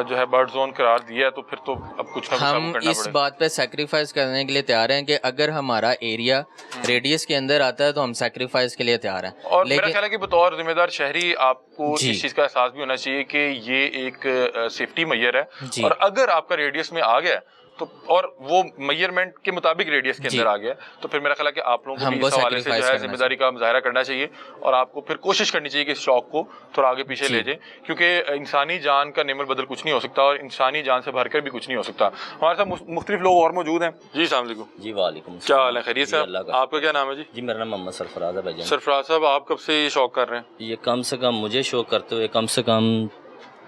जो है बर्ड जोन करार दिया है तो फिर तो अब कुछ ना कुछ हम इस बात पे सैक्रिफाइस करने के लिए तैयार हैं कि अगर हमारा एरिया रेडियस के अंदर आता है तो हम सैक्रिफाइस के लिए तैयार हैं। और मेरा ख्याल है कि बतौर जिम्मेदार शहरी आपको इस चीज़ का एहसास भी होना चाहिए कि ये एक सेफ्टी मेजर है और अगर आपका रेडियस में आ गया तो और वो मेजरमेंट के मुताबिक रेडियस के अंदर आ गया तो फिर मेरा ख्याल है कि आप लोगों को भी इस हवाले से जो है जिम्मेदारी का मुजाहरा करना चाहिए और आपको फिर कोशिश करनी चाहिए कि इस शौक को थोड़ा आगे पीछे ले जाए, क्योंकि इंसानी जान का नेमल बदल कुछ नहीं हो सकता और इंसानी जान से भरकर भी कुछ नहीं हो सकता। हमारे साथ मुख्तलिफ लोग और मौजूद हैं। जी अस्सलाम वालेकुम। जी वालेकुम। क्या हाल है? खैरियत साहब? आपका क्या नाम है जी? जी मेरा नाम मोहम्मद सरफराज है भाईजान। सरफराज साहब, आप कब से ये शौक कर रहे हैं? ये कम से कम मुझे शौक करते हुए कम से कम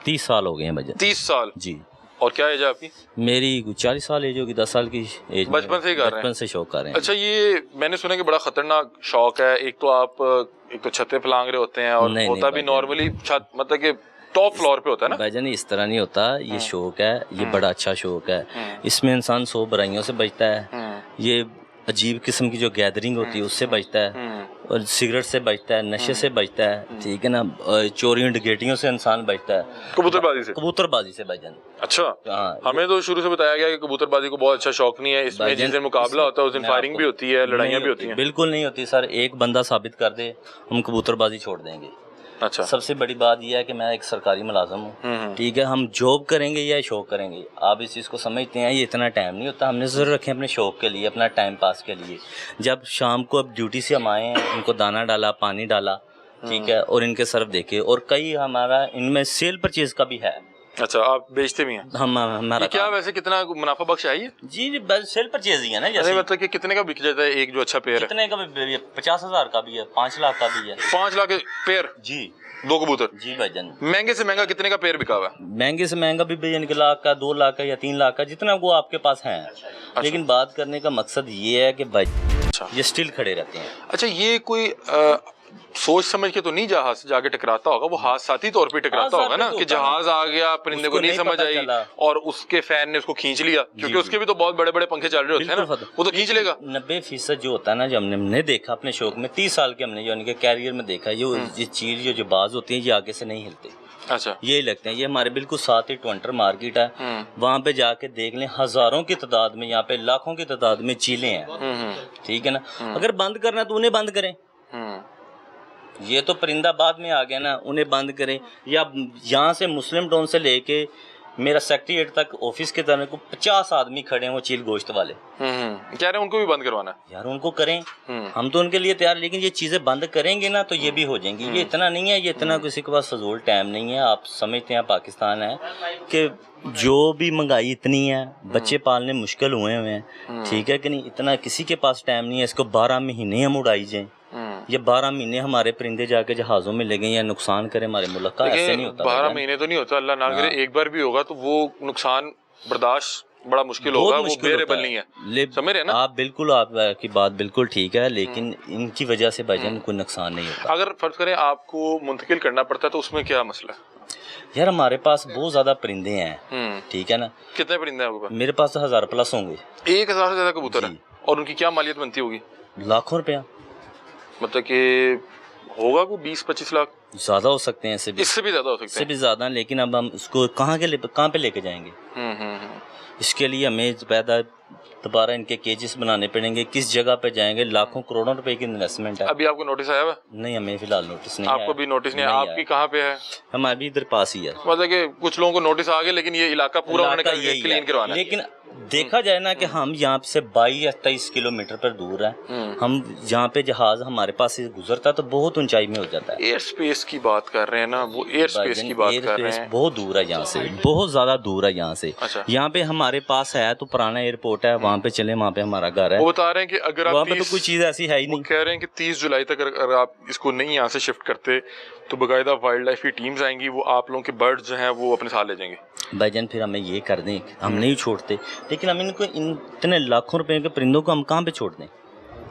30 साल हो गए हैं भाईजान 30 साल। जी। और क्या एज है आपकी? मेरी 40 साल एज होगी, 10 साल की एज। बचपन से ही कर रहे हैं? बचपन से शौक कर रहे हैं। अच्छा, ये मैंने सुना कि बड़ा खतरनाक शौक है। एक तो आप एक तो छतें फलांग रहे होते हैं और नहीं, होता भी नहीं, नॉर्मली छत मतलब कि टॉप फ्लोर पे होता है ना? भाईजान इस तरह नहीं होता, ये शौक है, ये बड़ा अच्छा शौक है। इसमें इंसान 100 बुराइयों से बचता है, ये अजीब किस्म की जो गैदरिंग होती है उससे बचता है, और सिगरेट से बचता है, नशे से बचता है, ठीक है ना, चोरियों डकैतियों से इंसान बचता है, कबूतरबाजी से। कबूतरबाजी से भाईजान। अच्छा, हाँ, हमें तो शुरू से बताया गया कि कबूतरबाजी को बहुत अच्छा शौक नहीं है। इसमें जिस दिन मुकाबला होता है उस दिन मैं फायरिंग आपको- भी होती है, लड़ाइयाँ भी होती हैं। बिल्कुल नहीं होती सर, एक बंदा साबित कर दे हम कबूतरबाजी छोड़ देंगे। अच्छा। सबसे बड़ी बात यह है कि मैं एक सरकारी मुलाजम हूँ, ठीक है, हम जॉब करेंगे या शौक करेंगे, आप इस चीज़ को समझते हैं, ये इतना टाइम नहीं होता, हमने ज़रूर रखे अपने शौक के लिए, अपना टाइम पास के लिए। जब शाम को अब ड्यूटी से हम आए हैं, इनको दाना डाला, पानी डाला, ठीक है, और इनके सर्व देखे, और कई हमारा इनमें सेल परचेज का भी है। अच्छा, आप बेचते भी हैं? हमारा ये क्या वैसे कितना मुनाफा बख्श है ये? जी बस सेल परचेज ही है ना, अरे जैसे मतलब कि कितने का बिक जाता है एक जो अच्छा पेयर है? कितने का भी 50,000 का भी है, 5 लाख का भी है। 5 लाख पेयर? जी 2 कबूतर? जी भाईजान। महंगे से महंगा कितने का पेयर बिका हुआ है? महंगे से महंगा भी भाईजान 1 लाख का, 2 लाख का या 3 लाख का, जितना वो आपके पास है। लेकिन बात करने का मकसद ये है कि भाई ये स्टिल खड़े रहते हैं। अच्छा, ये कोई सोच समझ के तो नहीं जहाज से जाके टकराता होगा, वो हादसाती तौर पे टकराता होगा ना, कि जहाज आ गया, परिंदे को नहीं समझ आई और उसके फैन ने उसको खींच लिया, क्योंकि उसके भी तो बहुत बड़े बड़े पंखे चल रहे होते हैं ना, वो तो खींच लेगा। 90% जो होता है ना, जो हमने देखा अपने शौक में, 30 साल के हमने जो उनके कैरियर में देखा, ये चीज जो बाज होती है ये आगे से नहीं हिलते। अच्छा, यही लगते हैं। ये हमारे बिल्कुल साथ ही ट्वेंटर मार्केट है, वहाँ पे जाके देख लें, हजारों की तादाद में, यहाँ पे लाखों की तादाद में चीले हैं, ठीक है ना। अगर बंद करना तो उन्हें बंद करें, ये तो परिंदा बाद में आ गया ना, उन्हें बंद करें। या यहाँ से मुस्लिम टाउन से लेके मेरा सेक्रेटरीट तक ऑफिस के तरफ को 50 आदमी खड़े हैं, वो चील गोश्त वाले, कह रहे हैं उनको भी बंद करवाना है। यार उनको करें, हम तो उनके लिए तैयार, लेकिन ये चीज़ें बंद करेंगे ना तो ये भी हो जाएंगी। ये इतना नहीं है, ये इतना किसी के पास फजूल टाइम नहीं है। आप समझते हैं पाकिस्तान है कि जो भी महंगाई इतनी है, बच्चे पालने मुश्किल हुए हैं, ठीक है कि नहीं, इतना किसी के पास टाइम नहीं है। इसको 12 महीने हम उड़ाई जाएं, ये 12 महीने हमारे परिंदे जाके जहाज़ों में लगे या नुकसान करें हमारे मुल्क का, ऐसे नहीं होता। 12 महीने तो नहीं होता, अल्लाह ना करे एक बार भी होगा तो वो नुकसान बर्दाश्त बड़ा मुश्किल होगा, वो बेरेबल नहीं है, समझ रहे ना आप। बिल्कुल, आपकी बात बिल्कुल ठीक है, लेकिन इनकी वजह से भाईजान कोई नुकसान नहीं होता। अगर फर्ज करें आपको मुंतकिल करना पड़ता है तो उसमें क्या मसला है? यार हमारे पास बहुत ज्यादा परिंदे हैं, ठीक है ना। कितने परिंदे हैं आपके पास? मेरे पास 1000 प्लस होंगे। 1000 से ज्यादा कबूतर है, और उनकी क्या मालियत बनती होगी? लाखों रुपया, मतलब कि होगा को 20-25 लाख, ज्यादा हो सकते हैं, इससे भी ज्यादा हो सकते इससे हैं। भी ज्यादा। लेकिन अब हम इसको कहाँ पे लेके जाएंगे? इसके लिए हमें पैदा दोबारा इनके केजेस बनाने पड़ेंगे, किस जगह पे जाएंगे, लाखों करोड़ों रुपए की इन्वेस्टमेंट है। अभी आपको नोटिस आया हुआ? नहीं, हमें फिलहाल नोटिस नहीं आपको भी नोटिस नहीं? आपकी कहाँ पे है? हमारे इधर पास ही है। मतलब कि कुछ लोगों को नोटिस आ गया, लेकिन ये इलाका पूरा उन्होंने क्लीन करवाना है। लेकिन देखा जाए ना कि हम यहाँ से 22 या 23 किलोमीटर पर दूर है, हम जहाँ पे जहाज हमारे पास से गुजरता है तो बहुत ऊंचाई में हो जाता है। एयर स्पेस की बात कर रहे हैं ना, वो एयर स्पेस की बात कर रहे हैं। बहुत दूर है यहाँ से, बहुत ज्यादा दूर है यहाँ से। अच्छा। यहाँ पे हमारे पास है तो पुराना एयरपोर्ट है, वहाँ पे चले, वहाँ पे हमारा घर है। वो बता रहे हैं कि अगर आप वहाँ पे तो कोई चीज ऐसी है ही नहीं। कह रहे हैं कि 30 जुलाई तक अगर आप इसको नहीं यहाँ से शिफ्ट करते तो बकायदा वाइल्ड लाइफ की टीम्स आएंगी, वो आप लोगों के बर्ड्स जो हैं वो अपने साथ ले जाएंगे। भाईजान फिर हमें ये कर दें, हम नहीं छोड़ते, लेकिन हम इनको इतने लाखों रुपए के परिंदों को हम कहाँ पे छोड़ दें?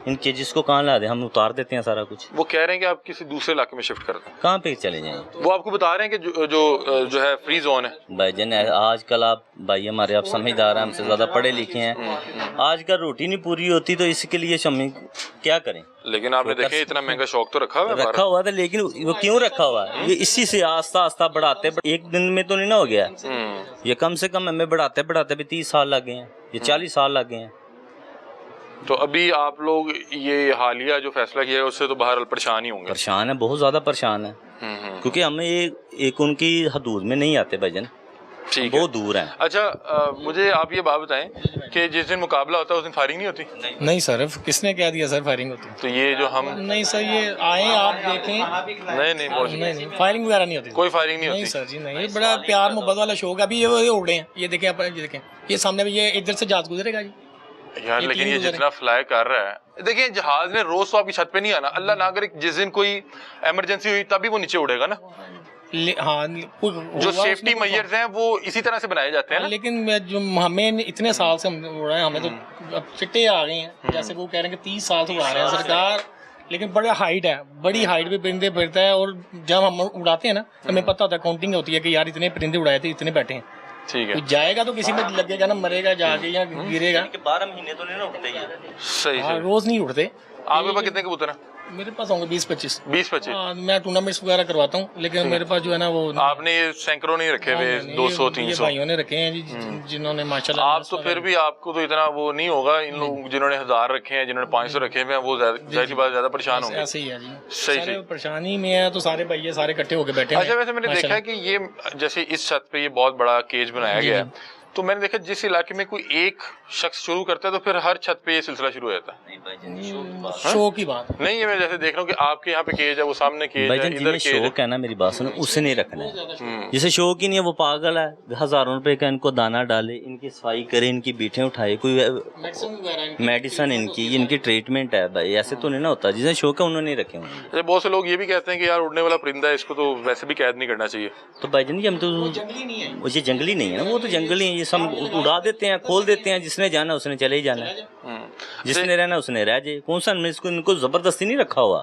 इन केजेस को कहाँ ला दें? हम उतार देते हैं सारा कुछ। वो कह रहे हैं कि आप किसी दूसरे इलाके में शिफ्ट कर दें। कहाँ पे चले जाएं? वो आपको बता रहे हैं कि जो है फ्री जोन है। भाईजान आजकल आप भाई हमारे, आप समझदार हैं, हमसे ज्यादा पढ़े लिखे हैं, आजकल रोटी नहीं पूरी होती तो इसके लिए हम क्या करें? लेकिन आपने देखे इतना महंगा शौक तो रखा हुआ था, लेकिन वो क्यों रखा हुआ है? ये इसी से आस्ता आस्ता बढ़ाते, एक दिन में तो नहीं ना हो गया। ये कम से कम हमें बढ़ाते बढ़ाते भी 30 साल लग गए हैं, ये 40 साल लग गए हैं। तो अभी आप लोग ये हालिया जो फैसला किया है उससे तो बहरहाल परेशान ही होंगे। परेशान है, बहुत ज्यादा परेशान है, क्योंकि हमें एक उनकी हदूद में नहीं आते भाईजान, बहुत दूर है। अच्छा, मुझे आप ये बात बताएं कि जिस दिन मुकाबला होता है उस दिन फायरिंग नहीं होती? नहीं सर, किसने कह दिया सर फायरिंग होती है? तो ये जो हम नहीं सर, ये आए आप देखें। नहीं, फायरिंग वगैरह नहीं होती, कोई फायरिंग नहीं होती। नहीं सर जी, नहीं, ये बड़ा प्यार मोहब्बत वाला शौक है। अभी ये उड़े हैं, ये देखें, ये देखें, ये सामने ये इधर से जहाज गुजरेगा जी यार, लेकिन ये जितना फ्लाई कर रहा है, देखिए जहाज ने रोज तो आपकी छत पे नहीं आना, अल्लाह ना करे जिस दिन कोई इमरजेंसी हुई तभी वो नीचे उड़ेगा ना। हाँ जो सेफ्टी मेजर्स हैं वो इसी तरह से बनाए जाते हैं ना? लेकिन जो हमें इतने साल से हम उड़ा है, हमें तो अब चिट्टे आ गए हैं, जैसे वो कह रहे हैं कि 30 साल से उड़ा रहे हैं सरकार, लेकिन बड़ा हाइट है, बड़ी हाइट पे परिंदे फिरता है, और जब हम उड़ाते हैं ना हमें पता होता है, काउंटिंग होती है कि यार इतने परिंदे उड़ाए थे, इतने बैठे हैं। ठीक है, कोई जाएगा तो किसी में लगेगा ना, मरेगा जाके या गिरेगा। 12 महीने तो नहीं ना उठते ही। सही हाँ, सही। रोज नहीं उड़ते। आपके पास कितने कबूतर हैं? मेरे पास होंगे 20-25। 20-25। हाँ, मैं टूर्नामेंट्स वगैरह करवाता हूँ, लेकिन मेरे पास जो है ना वो आपने ये सैकड़ों नहीं रखे हुए, नहीं, 200-300? ये भाइयों ने रखे हैं जी, जिन्होंने माशाल्लाह। आप तो फिर भी, आपको तो इतना वो नहीं होगा, इन लोगों जिन्होंने 1000 रखे हैं, जिन्होंने 500 रखे हुए हैं, वो जाहिर सी बात ज्यादा परेशान होंगे। ऐसे ही है जी, सही सारे सही। परेशानी में है, तो सारे भैया सारे इकट्ठे होके बैठे हैं। अच्छा, वैसे मैंने देखा है कि ये जैसे इस छत पे ये बहुत बड़ा केज बनाया गया है, तो मैंने देखा जिस इलाके में कोई एक शख्स शुरू करता है तो फिर हर छत पे ये सिलसिला शुरू हो जाता है। शो की बात नहीं, ये मैं जैसे देख रहा हूँ कि आपके यहाँ पे केज है, वो सामने केज है, भाईजान इधर जिन्हें केज है। शौक है ना, मेरी बात सुनो, उसे नहीं रखना है। जिसे शौक ही नहीं है वो पागल है, हजारों रुपए का इनको दाना डाले, इनकी सफाई करे, इनकी बीठें उठाए, कोई मेडिसिन इनकी ट्रीटमेंट है भाई, ऐसे तो नहीं ना होता। जिसे शौक है उन्होंने नहीं रखे होंगे। अच्छा, बहुत से लोग ये भी कहते हैं कि यार उड़ने वाला परिंदा है, इसको तो वैसे भी कैद नहीं करना चाहिए। तो भाईजान जी हम तो जंगली नहीं है, वो ये जंगली नहीं है ना, वो तो जंगली है, ये सब उड़ा देते हैं, खोल देते हैं, जिसने जाना उसने चले ही जाना है, जिसने रहना उसने रह जाए। कौन सा हमने इसको इनको जबरदस्ती नहीं रखा हुआ।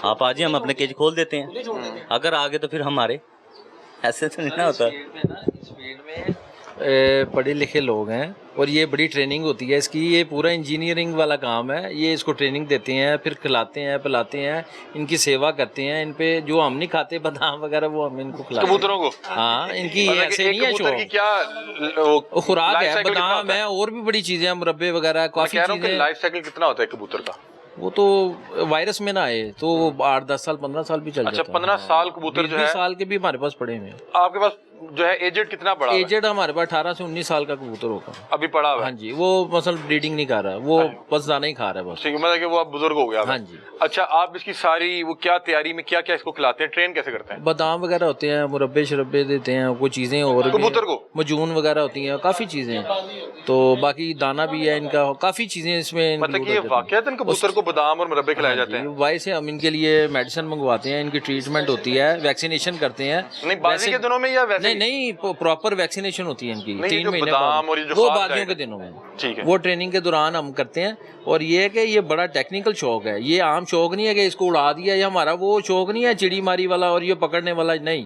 आप आ जाए, हम अपने केज खोल देते हैं, अगर आगे तो फिर हमारे, ऐसे तो नहीं ना होता। पढ़े लिखे लोग हैं और ये बड़ी ट्रेनिंग होती है इसकी, ये पूरा इंजीनियरिंग वाला काम है। ये इसको ट्रेनिंग देते हैं, फिर खिलाते हैं, पिलाते हैं, इनकी सेवा करते हैं। इन पे जो हम नहीं खाते बादाम वगैरह वो हम इनको खिलाते हैं कबूतरों को। हाँ, इनकी मतलब कि ऐसे एक नहीं है कबूतर की शौक। क्या वो खुराक लाइफ है, साइकिल कितना बादाम होता है और भी बड़ी चीजें हैं, मुरब्बे वगैरह मैं काफी कह रहा हूँ कि चीजें। लाइफ साइकिल कितना होता है कबूतर का? वो तो वायरस में ना आए तो 8-10 साल 15 साल भी चल अच्छा, जाता है। 15 साल कबूतर जो 20 है साल के भी हमारे पास पड़े हुए हैं। आपके पास जो है एजेड कितना पड़ा हुआ है? एजेड हमारे पास 18 से 19 साल का कबूतर होगा। अभी पड़ा हुआ हाँ है? जी, वो मसल ब्रीडिंग नहीं कर रहा, वो बस दाना ही खा रहा है बस। ठीक है, मतलब कि वो अब बुजुर्ग हो गया। हाँ जी। अच्छा, आप इसकी सारी वो क्या तैयारी में क्या क्या इसको खिलाते हैं, ट्रेन कैसे करते हैं? बादाम वगैरह होते हैं, मुरब्बे शरब्बे देते हैं, कोई चीज़ें और भी कबूतर को? मजून वगैरह होती हैं, काफ़ी चीज़ें हैं। तो बाकी दाना भी है इनका, काफ़ी चीज़ें इसमें मतलब include कि ये हो जाती हैं। वाकयातन कबूतर को बादाम और मुरब्बे खिलाए जाते हैं? वाई से हम इनके लिए मेडिसिन मंगवाते हैं, इनकी ट्रीटमेंट होती है, वैक्सीनेशन करते हैं। नहीं, बाजी के दिनों में या वैसे? नहीं, प्रॉपर वैक्सीनेशन होती है इनकी नहीं, 3 जो महीने बादाम बाद। और ये जो वो खाद बाजियों डाइट के है। दिनों में, ठीक है। वो ट्रेनिंग के दौरान हम करते हैं। और ये है कि ये बड़ा टेक्निकल शौक है, ये आम शौक नहीं है कि इसको उड़ा दिया, या हमारा वो शौक नहीं है चिड़ी मारी वाला और ये पकड़ने वाला, नहीं।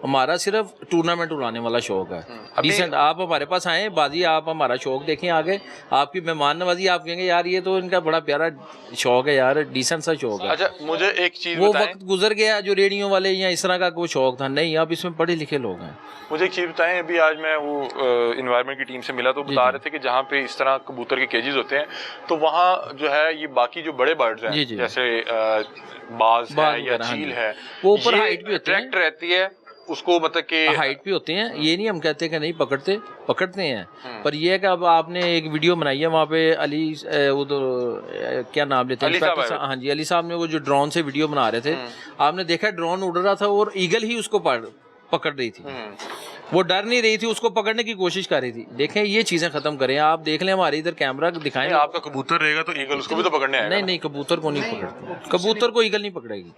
हमारा सिर्फ टूर्नामेंट उड़ाने वाला शौक है। डिसेंट, आप हमारे पास आए बाजी, आप हमारा शौक देखें, आगे आपकी मेहमान नवाजी, आप कहेंगे यार ये तो इनका बड़ा प्यारा शौक है यार, डिसेंट सा शौक है। अच्छा, मुझे एक चीज वो बताएं, वक्त गुजर गया जो रेडियो वाले या इस तरह का कोई शौक था, नहीं, अब इसमें पढ़े लिखे लोग हैं। मुझे एक चीज बताएं। अभी आज मैं वो इन्वायरमेंट की टीम से मिला तो बता रहे थे कि जहाँ पे इस तरह कबूतर के केजेस होते हैं तो वहाँ जो है ये बाकी जो बड़े बर्ड्स हैं, जी, जी। जैसे बाज है या वगैरह, हाँ चील जी। है, वो ऊपर ये हाइट भी होते हैं। अट्रैक्ट रहती है उसको, मतलब कि हाइट भी होते हैं, ये नहीं हम कहते कि नहीं पकड़ते हैं। पर ये है कि अब आपने एक वीडियो बनाई है वहाँ पे अली उधर क्या नाम लेते हैं, अली साहब इंस्पेक्टर साहब, हाँ जी, अली साहब ने वो जो ड्रोन से वीडियो बना रहे थे, आपने देखा ड्रोन उड़ रहा था और ईगल ही उसको पकड़ रही थी। वो डर नहीं रही थी, उसको पकड़ने की कोशिश कर रही थी। देखें, ये चीजें खत्म करें, आप देख लें, हमारे इधर कैमरा दिखाएं। नहीं, आपका कबूतर रहेगा तो ईगल उसको भी तो पकड़ने आएगा। नहीं नहीं, कबूतर को नहीं पकड़ते, कबूतर को ईगल नहीं पकड़ेगी।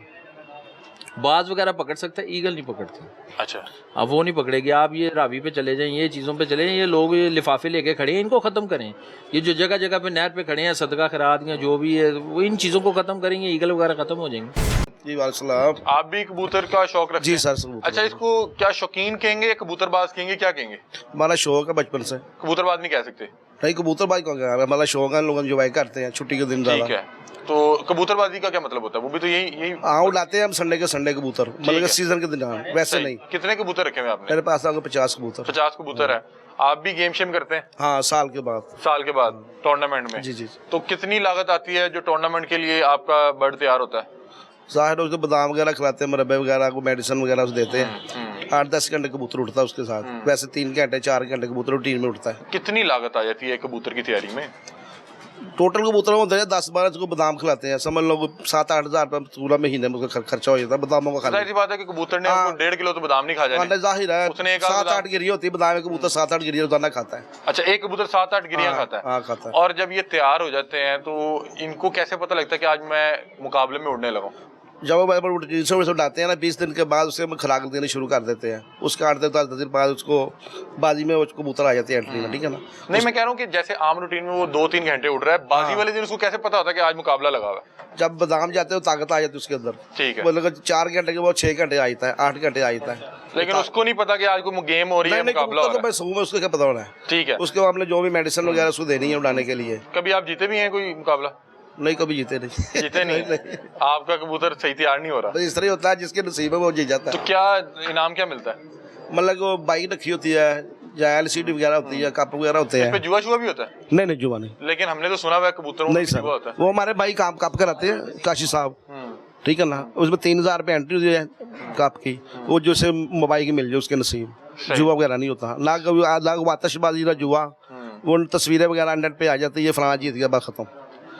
बाज वगैरह पकड़ सकता है, ईगल नहीं पकड़ती। अच्छा, अब वो नहीं पकड़ेगी। आप ये रावी पे चले जाएं, ये चीज़ों पे चले जाएं, ये लोग ये लिफाफे लेके खड़े हैं, इनको ख़त्म करें। ये जो जगह जगह पे नहर पे खड़े हैं, सदका खैरात या जो भी है, वो इन चीज़ों को ख़त्म करेंगे, ईगल वगैरह ख़त्म हो जाएंगे। जी वालेकुम। आप भी कबूतर का शौक रखते जी हैं? सर, कबूतर। अच्छा, इसको क्या शौकीन कहेंगे, कबूतरबाज कहेंगे, क्या कहेंगे? हमारा शौक है बचपन से। कबूतरबाज नहीं कह सकते? नहीं, कबूतरबाजी को क्या, हमारा शौक है, लोग एंजॉय करते हैं छुट्टी के दिन ठीक ज़्यादा। है, तो कबूतरबाजी का क्या मतलब होता है? वो भी तो यही हाँ, उड़ाते हैं हम संडे के संडे कबूतर, मतलब है। कि सीजन के दिन, वैसे सही। नहीं। कितने कबूतर रखे हुए आपने? मेरे पास आपको 50 कबूतर। 50 कबूतर है। आप भी गेम शेम करते हैं? हाँ, साल के बाद। साल के बाद टूर्नामेंट में? जी जी। तो कितनी लागत आती है जो टूर्नामेंट के लिए आपका बर्ड तैयार होता है? ज़ाहिर उसको बादाम वगैरह खिलाते हैं, मुरब्बे वगैरह को मेडिसिन वगैरह उसे देते हैं। 8-10 घंटे कबूतर उठता है उसके साथ, वैसे 3 घंटे 4 घंटे कबूतर रूटीन में उठता है। कितनी लागत आ जाती है कबूतर की तैयारी में? टोटल कबूतरों में 10-12 को बादाम खिलाते हैं, समझ लो 7-8 हज़ार रुपये पूरा महीने में उसका खर्चा हो जाता है बादामों का जाहिर खाली। सी बात है कि कबूतर ने हाँ। आपको 1.5 किलो तो बादाम नहीं खा जाने। जाहिर है, उसने एक आध 7-8 गिरी होती है बादाम में, कबूतर 7-8 गिरी रोजाना खाता है। अच्छा, एक कबूतर 7-8 गिरियां हाँ, खाता है? हाँ, खाता है। और जब ये तैयार हो जाते हैं तो इनको कैसे पता लगता है कि आज मैं मुकाबले में उड़ने लगा हूं? जब वो जिनसे उड़ाते हैं ना 20 दिन के बाद उसके हम खुराक देनी शुरू कर देते हैं, उसके 8-10 दिन बाद उसको बाजी में वो कबूतर आ जाते हैं एंट्री में, ठीक है ना। नहीं, मैं कह रहा हूँ कि जैसे आम रूटीन में वो 2-3 घंटे उड़ रहा है, बाजी वाले दिन उसको कैसे पता होता है कि आज मुकाबला लगा हुआ है? जब बादाम जाते हैं ताकत आ जाती है उसके अंदर, ठीक है। मतलब 4 घंटे के बाद 6 घंटे आ जाता है, 8 घंटे आ जाता है, लेकिन उसको नहीं पता कि आज कोई गेम हो रही है, मुकाबला हो तो रहा मैं सूँ में उसको क्या पता होना है, है। ठीक है। उसके बाद हमने जो भी मेडिसिन वगैरह उसको देनी है उड़ाने के लिए। कभी आप जीते भी हैं कोई मुकाबला? नहीं, कभी जीते नहीं। जीते नहीं। आपका कबूतर सही तैयार नहीं हो रहा, बस इस तरह ही होता है, जिसके नसीब है वो जीत जाता तो है। क्या इनाम क्या मिलता है? मतलब वो बाइक रखी होती है या LCD वगैरह होती है, कप वगैरह होते इस पे हैं। जुआ शुआ भी होता है? नहीं जुआ नहीं, लेकिन हमने तो सुना हुआ है कबूतरों नहीं में सर, जुआ होता है। वो हमारे भाई काम कप कराते हैं काशी साहब, ठीक है ना, उसमें 3000 रुपये एंट्री होती है कप की, वो जो से मोबाइल की मिल जाए उसके नसीब। जुआ वगैरह नहीं होता ना, कभी आतशबाजी ना जुआ, वो तस्वीरें वगैरह नेट पे आ जाती है, फलाना जीत गया, बस खत्म।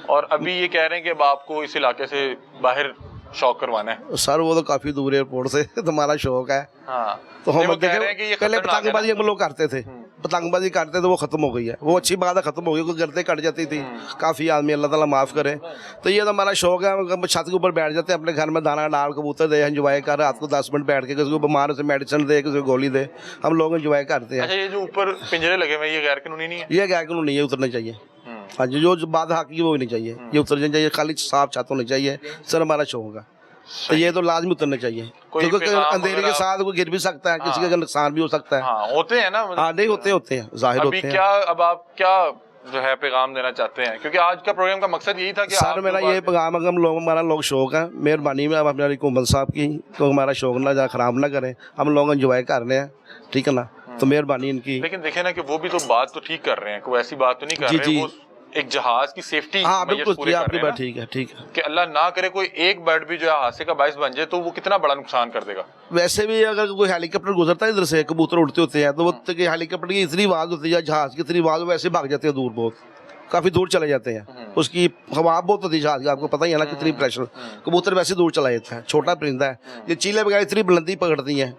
और अभी ये कह रहे हैं कि अब आपको इस इलाके से बाहर शौक करवाना है। सर वो तो काफी दूर है एयरपोर्ट से, तो हमारा शौक है। हाँ, तो नहीं, हम वो कह रहे हैं कि देखें ये पहले खतरनाक है पतंगबाजी ना। हम लोग करते थे, पतंगबाजी करते थे, वो खत्म हो गई है, वो अच्छी बात है, खत्म हो गई, कोई गर्दे कट जाती थी, काफी आदमी, अल्लाह ताला माफ करे। तो ये तो हमारा शौक है, हम छत के ऊपर बैठ जाते हैं, अपने घर में दाना डाल, कबूतर दे, एंजॉय कर, रात को 10 मिनट बैठ के, किसी को बीमार से मेडिसिन दे, किसी को गोली दे, हम लोग एंजॉय करते अच्छा, हैं। ये जो ऊपर पिंजरे लगे हुए हैं ये गैर कानूनी नहीं है? ये गैर कानूनी नहीं है, उतरना चाहिए। हाँ जी, जो बात हक की वो नहीं चाहिए, ये उतरना चाहिए, खाली साफ छत होनी चाहिए, सर हमारा शौक है। तो ये तो लाजमी उतरना चाहिए, कोई क्योंकि पैगाम अंधेरे के वगैरह- साथ कोई गिर भी सकता है, किसी का नुकसान भी हो सकता है। हाँ, होते हैं ना, हाँ नहीं, होते हैं, जाहिर अभी होते हैं। क्या, अब आप क्या जो है पैगाम देना चाहते हैं? क्योंकि आज का प्रोग्राम का मकसद यही था कि सर आप मेरा जो ये पैगाम है कि हम लोग, हमारा लोग शौक है, मेहरबानी में आप हमारी हुकूमत साहब की, तो हमारा शौक ना खराब ना करें, हम लोग एंजॉय कर रहे हैं, ठीक है ना, तो मेहरबानी इनकी। लेकिन देखे ना कि वो भी तो बात तो ठीक कर रहे हैं, कोई ऐसी बात तो नहीं कर जी, रहे, जी। वो एक जहाज की सेफ्टी हाँ मेजर्स बिल्कुल, पूरे कर आपकी रहे हैं बात ना, ठीक है, ठीक है। कि अल्लाह ना करे कोई एक बर्ड भी जो है हादसे का बायस बन जाए तो वो कितना बड़ा नुकसान कर देगा। वैसे भी अगर कोई हेलीकॉप्टर गुजरता है इधर से, कबूतर उड़ते होते हैं, तो वो हेलीकॉप्टर की इतनी आवाज़ होती है, जहाज की इतनी आवाज़, वैसे भाग जाते हैं दूर, बहुत काफ़ी दूर चले जाते हैं, उसकी हवा बहुत होती है जहाज की, आपको पता ही है ना कितनी प्रेशर, कबूतर वैसे दूर चला जाता है, छोटा परिंदा है, ये चीले वगैरह इतनी बुलंदी पकड़ती हैं,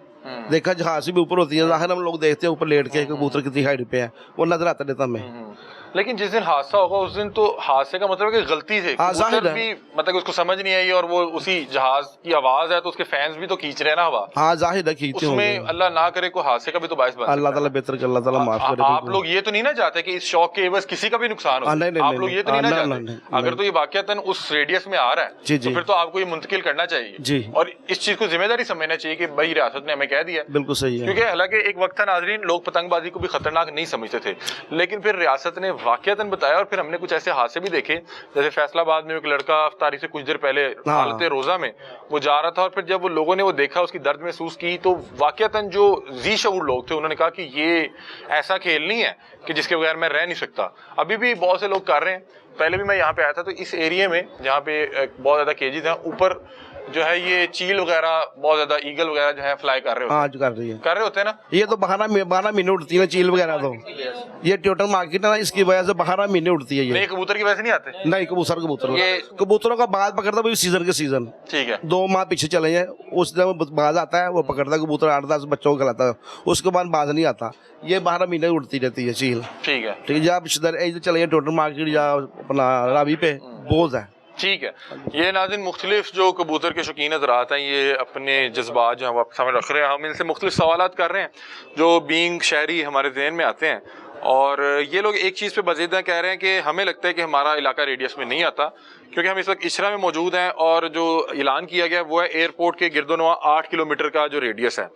देखा जहाज से भी ऊपर होती है, जाहिर हम लोग देखते हैं ऊपर लेट के कबूतर कितनी हाइट पे है, वो नजर आता रहता हमें। लेकिन जिस दिन हादसा होगा उस दिन तो हादसे का मतलब है कि गलती से हाँ, कबूतर जाहिर है। भी मतलब उसको समझ नहीं आई और वो उसी जहाज की आवाज है तो उसके फैंस भी तो खींच रहे हैं ना हवा, हाँ जाहिर है खींचते होंगे, उसमें अल्लाह ना करे कोई हादसे का भी तो बायस बन अल्लाह सकता ताला है। बेहतर कर, अल्लाह ताला माफ करे। आप बिल्कुल। लोग ये तो नहीं ना चाहते कि इस शौक के बस किसी का भी नुकसान हो? हाँ, नहीं, नहीं, आप नहीं, लोग ये तो नहीं हाँ, ना नहीं, चाहते? नहीं, अगर तो ये वाकयातन उस रेडियस में आ रहा है जी, तो जी। फिर तो आपको ये मुंतकिल करना चाहिए जी। और इस चीज को जिम्मेदारी समझना चाहिए कि भाई रियासत ने हमें कह दिया। बिल्कुल सही है। क्योंकि हालांकि एक वक्त था नाजरीन, लोग पतंगबाजी को भी खतरनाक नहीं समझते थे, लेकिन फिर रियासत ने वाकयातन बताया और फिर हमने कुछ ऐसे हादसे भी देखे, जैसे फैसलाबाद में एक लड़का अफ्तारी से कुछ देर पहले हालते रोजा में वो जा रहा था और फिर जब वो लोगों ने वो देखा, उसकी दर्द महसूस की, तो वाकयातन जो जी शऊर लोग थे उन्होंने कहा कि ये ऐसा खेल नहीं है कि जिसके बगैर मैं रह नहीं सकता। अभी भी बहुत से लोग कर रहे हैं। पहले भी मैं यहाँ पे आया था तो इस एरिया में जहाँ पे बहुत ज्यादा केजेस हैं, ऊपर जो है ये चील वगैरह, बहुत ज्यादा ईगल वगैरह जो है फ्लाई कर रहे होते हैं। हाँ जो कर रही है, कर रहे होते हैं ना। ये तो 12 महीने उड़ती है चील वगैरह, तो ये टोटल मार्केट है ना, इसकी वजह से 12 महीने उड़ती है नहीं, ये। कबूतर की वैसे नहीं आते। नहीं कबूतर ये- कबूतरों का बाज पकड़ता है सीजन के सीजन, ठीक है। 2 माह पीछे चले जाए, उस दिन बाज आता है, वो पकड़ता है कबूतर, 8-10 बच्चों को खिलाता है, उसके बाद बाज नहीं आता। ये 12 महीने उड़ती रहती है चील, ठीक है, ठीक है। जब इधर चले जाए टोटल मार्केट या अपना रावी पे बोझ है। ठीक है। ये नाज़रीन मुख्तलिफ जो कबूतर के शौकीन हज़रात हैं, ये अपने जज्बात जो हैं वो सामने रख रहे हैं, हम इनसे मुख्तलिफ सवालात कर रहे हैं जो बीइंग शहरी हमारे जहन में आते हैं। और ये लोग एक चीज़ पे बज़ीदा कह रहे हैं कि हमें लगता है कि हमारा इलाका रेडियस में नहीं आता, क्योंकि हम इस वक्त इशरा में मौजूद हैं और जो ऐलान किया गया वो है एयरपोर्ट के गिरदोनवा 8 किलोमीटर का जो रेडियस है,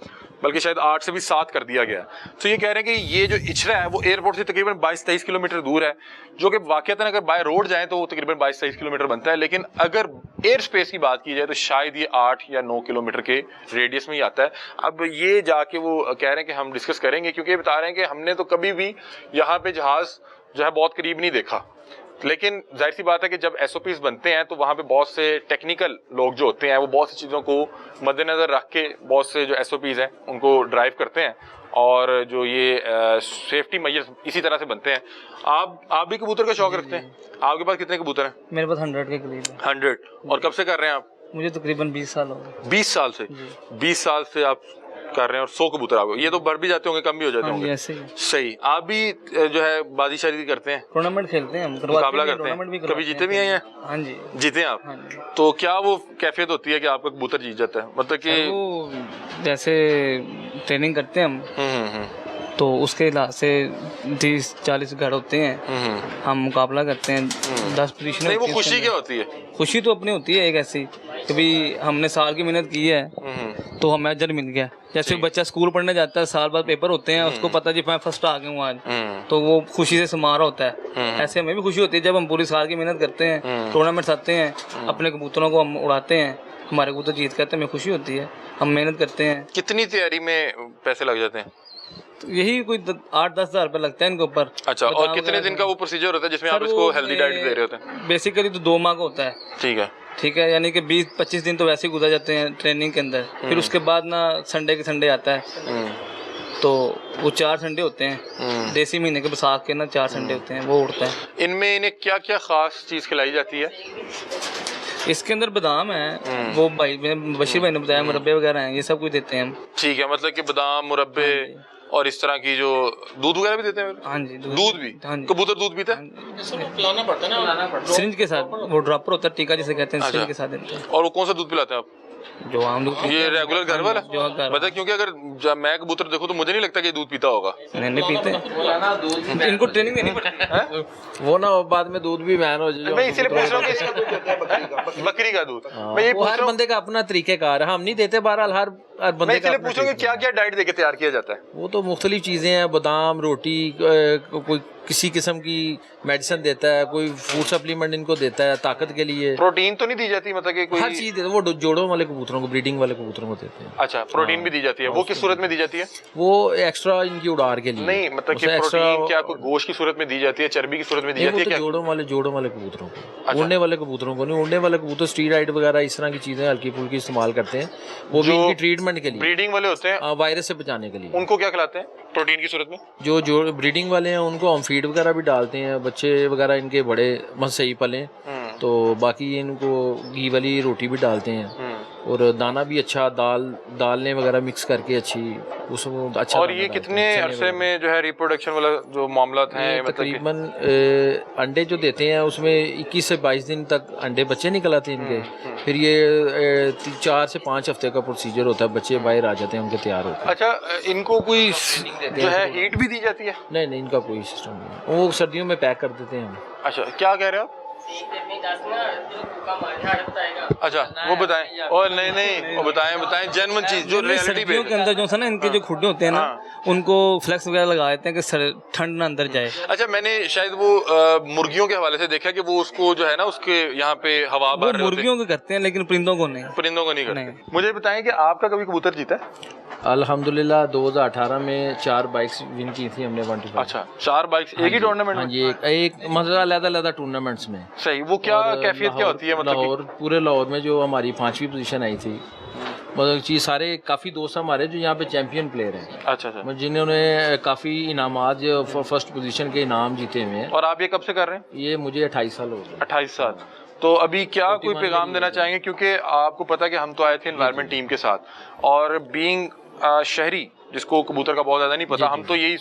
बल्कि शायद 8 से भी 7 कर दिया गया। तो ये कह रहे हैं कि ये जो इचरा है वो एयरपोर्ट से तकरीबन 22-23 किलोमीटर दूर है, जो कि वाकईतन अगर बाय रोड जाएं तो वो तकरीबन 22-23 किलोमीटर बनता है, लेकिन अगर एयर स्पेस की बात की जाए तो शायद ये 8 या 9 किलोमीटर के रेडियस में ही आता है। अब ये जाके वो कह रहे हैं कि हम डिस्कस करेंगे, क्योंकि ये बता रहे हैं कि हमने तो कभी भी यहाँ पे जहाज जो है बहुत करीब नहीं देखा, लेकिन जाहिर सी बात है कि जब SOPs बनते हैं तो वहाँ पे बहुत से टेक्निकल लोग जो होते हैं वो बहुत सी चीज़ों को मद्देनज़र रख के बहुत से जो SOPs हैं उनको ड्राइव करते हैं और जो ये सेफ्टी मेजर्स इसी तरह से बनते हैं। आप भी कबूतर का शौक रखते हैं? आपके पास कितने कबूतर हैं? मेरे पास 100 के करीब है। 100। और कब से कर रहे हैं आप? मुझे तकरीबन 20 साल हो गए। 20 साल से? 20 साल से आप कर रहे हैं और 100 कबूतर आपको, ये तो बढ़ भी जाते होंगे कम भी हो जाते होंगे? ऐसे ही सही। आप भी जो है बाजी शादी करते हैं, टूर्नामेंट खेलते हैं हम, मुकाबला करते हैं, कभी जीते भी हैं या? हाँ जी। जीते हैं आप? हाँ जी। तो क्या वो कैफियत होती है कि आपका कबूतर जीत जाता है, मतलब कि? वो जैसे ट्रेनिंग करते हैं हम, हम्म। तो उसके हिसाब से 30-40 घर होते हैं, हम मुकाबला करते हैं, 10 पोजीशन। नहीं, वो खुशी क्या होती है? खुशी तो अपनी होती है एक ऐसी, कभी हमने साल की मेहनत की है तो हमें अजर मिल गया। जैसे बच्चा स्कूल पढ़ने जाता है, साल बाद पेपर होते हैं, उसको पता जी मैं फर्स्ट आ गया हूँ आज, तो वो खुशी से समारोह होता है। ऐसे हमें भी खुशी होती है जब हम पूरी साल की मेहनत करते हैं, टूर्नामेंट्स आते हैं, अपने कबूतरों को हम उड़ाते हैं, हमारे कबूतर जीत करते हैं, हमें खुशी होती है, हम मेहनत करते हैं। कितनी तैयारी में पैसे लग जाते हैं? तो यही कोई 8-10 हज़ार रुपये लगता है इनके ऊपर। अच्छा, और कितने दिन का वो प्रोसीजर होता है जिसमें आप इसको हेल्दी डाइट दे रहे होते हैं? बेसिकली तो 2 माह का होता है। ठीक है, यानी कि 20-25 दिन तो वैसे ही गुजर जाते हैं ट्रेनिंग के अंदर। फिर उसके बाद ना संडे के संडे आता है, तो वो 4 संडे होते हैं, देसी महीने के बैसाख के ना 4 संडे होते हैं, वो उड़ता है। इनमें इन्हें क्या क्या खास चीज़ खिलाई जाती है? इसके अंदर बादाम है, वो भाई बशीर भाई ने बताया, मुरब्बे वगैरह हैं, ये सब कुछ देते हैं हम। ठीक है, मतलब कि बादाम, मुरब्बे और इस तरह की जो दूध वगैरह भी देते हैं? हाँ जी, दूध भी? हाँ जी। कबूतर दूध पीता है? पिलाना पड़ता है ना, सिरिंज के साथ, वो ड्रॉपर होता है, टीका जिसे कहते हैं, सिरिंज के साथ देते हैं। और वो कौन सा दूध पिलाते हैं आप? जो आम दूध, ये रेगुलर घर वाला? जो घर, मतलब क्योंकि अगर जब मैं कबूतर देखूं तो मुझे नहीं लगता कि ये दूध पीता होगा। नहीं पीते, इनको ट्रेनिंग देनी पड़ती है। वो ना बाद में दूध भी बैन हो जाए। मैं इसीलिए पूछ रहा हूँ कि इसका दूध देते हैं बकरी का दूध। मैं ये वो पूछ हर रहा हूँ, बंदे का अपना तरीक़ेकार है, हम नहीं देते, बहरहाल हर मैं बंदे का इसलिए अपना पूछूंगा तरीका क्या क्या डाइट देके तैयार किया जाता है? वो तो मुख्तलिफ चीज़ें हैं, बादाम, रोटी, कोई किसी किस्म की मेडिसिन देता है, कोई फूड सप्लीमेंट इनको देता है ताकत के लिए। प्रोटीन तो नहीं दी जाती, मतलब कि कोई? हर चीज़ देते, वो जोड़ों वाले कबूतरों को, ब्रीडिंग वाले कबूतरों को देते हैं। अच्छा, प्रोटीन भी दी जाती है, वो किस सूरत में दी जाती है? वो एक्स्ट्रा इनकी उड़ार के लिए। नहीं, मतलब कि प्रोटीन क्या कोई गोश्त की सूरत में दी जाती है, चर्बी की सूरत में दी नहीं, जाती है वो क्या? तो जोड़ों वाले कबूतरों को, उड़ने वाले कबूतरों को नहीं। उड़ने वाले कबूतर स्टीराइड वगैरह इस तरह की चीज़ें हल्की फुल्की इस्तेमाल करते हैं, वो भी इनकी ट्रीटमेंट के लिए, ब्रीडिंग वाले होते हैं, वायरस से बचाने के लिए। उनको क्या खिलाते हैं प्रोटीन की सूरत में? जो ब्रीडिंग वाले हैं उनको हम फीड वगैरह भी डालते हैं, बच्चे वगैरह इनके बड़े मस्त सही पलें, तो बाकी इनको घी वाली रोटी भी डालते हैं, और दाना भी अच्छा, दालें वगैरह मिक्स करके अच्छी, उसको अच्छा। और ये कितने अरसे में जो है रिप्रोडक्शन वाला जो मामला है, मतलब तकरीबन अंडे जो देते हैं उसमें 21 से 22 दिन तक अंडे बच्चे निकल आते हैं इनके। फिर ये 4 से 5 हफ्ते का प्रोसीजर होता है, बच्चे बाहर आ जाते हैं, उनके तैयार होते हैं। अच्छा, इनको कोई जो है हीट भी दी जाती है? नहीं, इनका कोई सिस्टम नहीं, वो सर्दियों में पैक कर देते हैं हम। अच्छा, क्या कह रहे हो आप? अच्छा, वो बताएं। और नहीं, वो बताएं जेन्युइन चीज जो रियलिटी पे। सर्दियों के अंदर जो है ना, इनके जो खुड्डे होते हैं ना, उनको फ्लेक्स वगैरह लगा देते हैं कि ठंड ना अंदर जाए। अच्छा, मैंने शायद वो मुर्गियों के हवाले से देखा कि वो उसको जो है ना, उसके यहाँ पे हवा भर रहे मुर्गियों को करते हैं, लेकिन परिंदों को नहीं। परिंदों को नहीं करते। मुझे बताएं कि आपका कभी कबूतर जीता है? अल्हम्दुलिल्लाह 2018 में 4 बाइक्स विन की थी हमने 125। अच्छा, 4 बाइक्स एक ही टूर्नामेंट में? हाँ जी, एक मतलब अलग-अलग टूर्नामेंट्स में। सही, वो क्या कैफियत क्या होती है? मतलब लाहौर, पूरे लाहौर में जो हमारी 5वीं पोजीशन आई थी, मतलब चीज़ सारे काफ़ी दोस्त हमारे जो यहाँ पे चैंपियन प्लेयर हैं। अच्छा, जिन्होंने काफ़ी इनामात फर्स्ट पोजीशन के इनाम जीते हुए हैं। और आप ये कब से कर रहे हैं? ये मुझे 28 साल हो गए। 28 साल। तो अभी क्या कोई पैगाम देना चाहेंगे, क्योंकि आपको पता है कि हम तो आए थे एनवायरनमेंट टीम के साथ, और बीइंग शहरी जिसको कबूतर का बहुत ज़्यादा नहीं पता, हम तो यही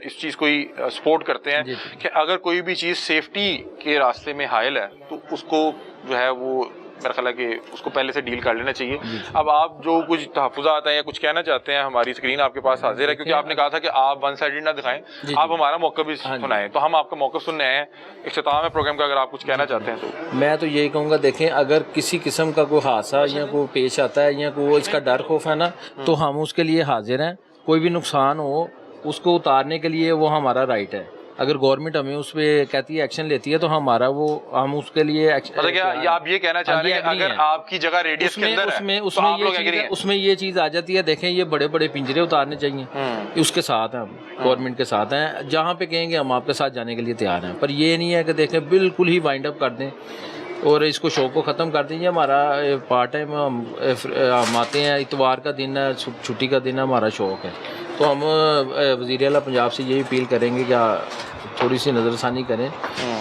इस चीज़ को ही सपोर्ट करते हैं कि अगर कोई भी चीज़ सेफ्टी के रास्ते में हायल है तो उसको जो है वो मेरा ख्याल है कि उसको पहले से डील कर लेना चाहिए। अब आप जो कुछ तहफ़्फ़ुज़ात हैं या कुछ कहना चाहते हैं, हमारी स्क्रीन आपके पास हाजिर है, क्योंकि आपने कहा था कि आप वन साइडेड ना दिखाएं, आप हमारा मौक़िफ़ भी सुनाएं, तो हम आपका मौक़िफ़ सुनने आए हैं। इख्तिताम है प्रोग्राम का, अगर आप कुछ कहना चाहते हैं तो। मैं तो यही कहूँगा, देखें, अगर किसी किस्म का कोई हादसा या कोई पेश आता है या कोई इसका डर खौफ है ना, तो हम उसके लिए हाजिर हैं। कोई भी नुकसान हो उसको उतारने के लिए वो हमारा राइट है। अगर गवर्नमेंट हमें उस पर कहती है, एक्शन लेती है, तो हम उसके लिए मतलब क्या आप ये कहना चाह रहे हैं कि अगर आपकी जगह रेडियस के अंदर है तो आप लोग एग्री हैं? उसमें ये चीज़ आ जाती है। देखें, ये बड़े बड़े पिंजरे उतारने चाहिए, उसके साथ हैं हम, गवर्नमेंट के साथ हैं, जहाँ पे कहेंगे हम आपके साथ जाने के लिए तैयार हैं। पर ये नहीं है कि देखें बिल्कुल ही वाइंड अप कर दें और इसको शौक को ख़त्म कर दीजिए। हमारा पार्ट टाइम हम आते हैं, इतवार का दिन है, छुट्टी का दिन है, हमारा शौक है, तो हम वज़ीर आला पंजाब से यही अपील करेंगे कि थोड़ी सी नज़रसानी करें,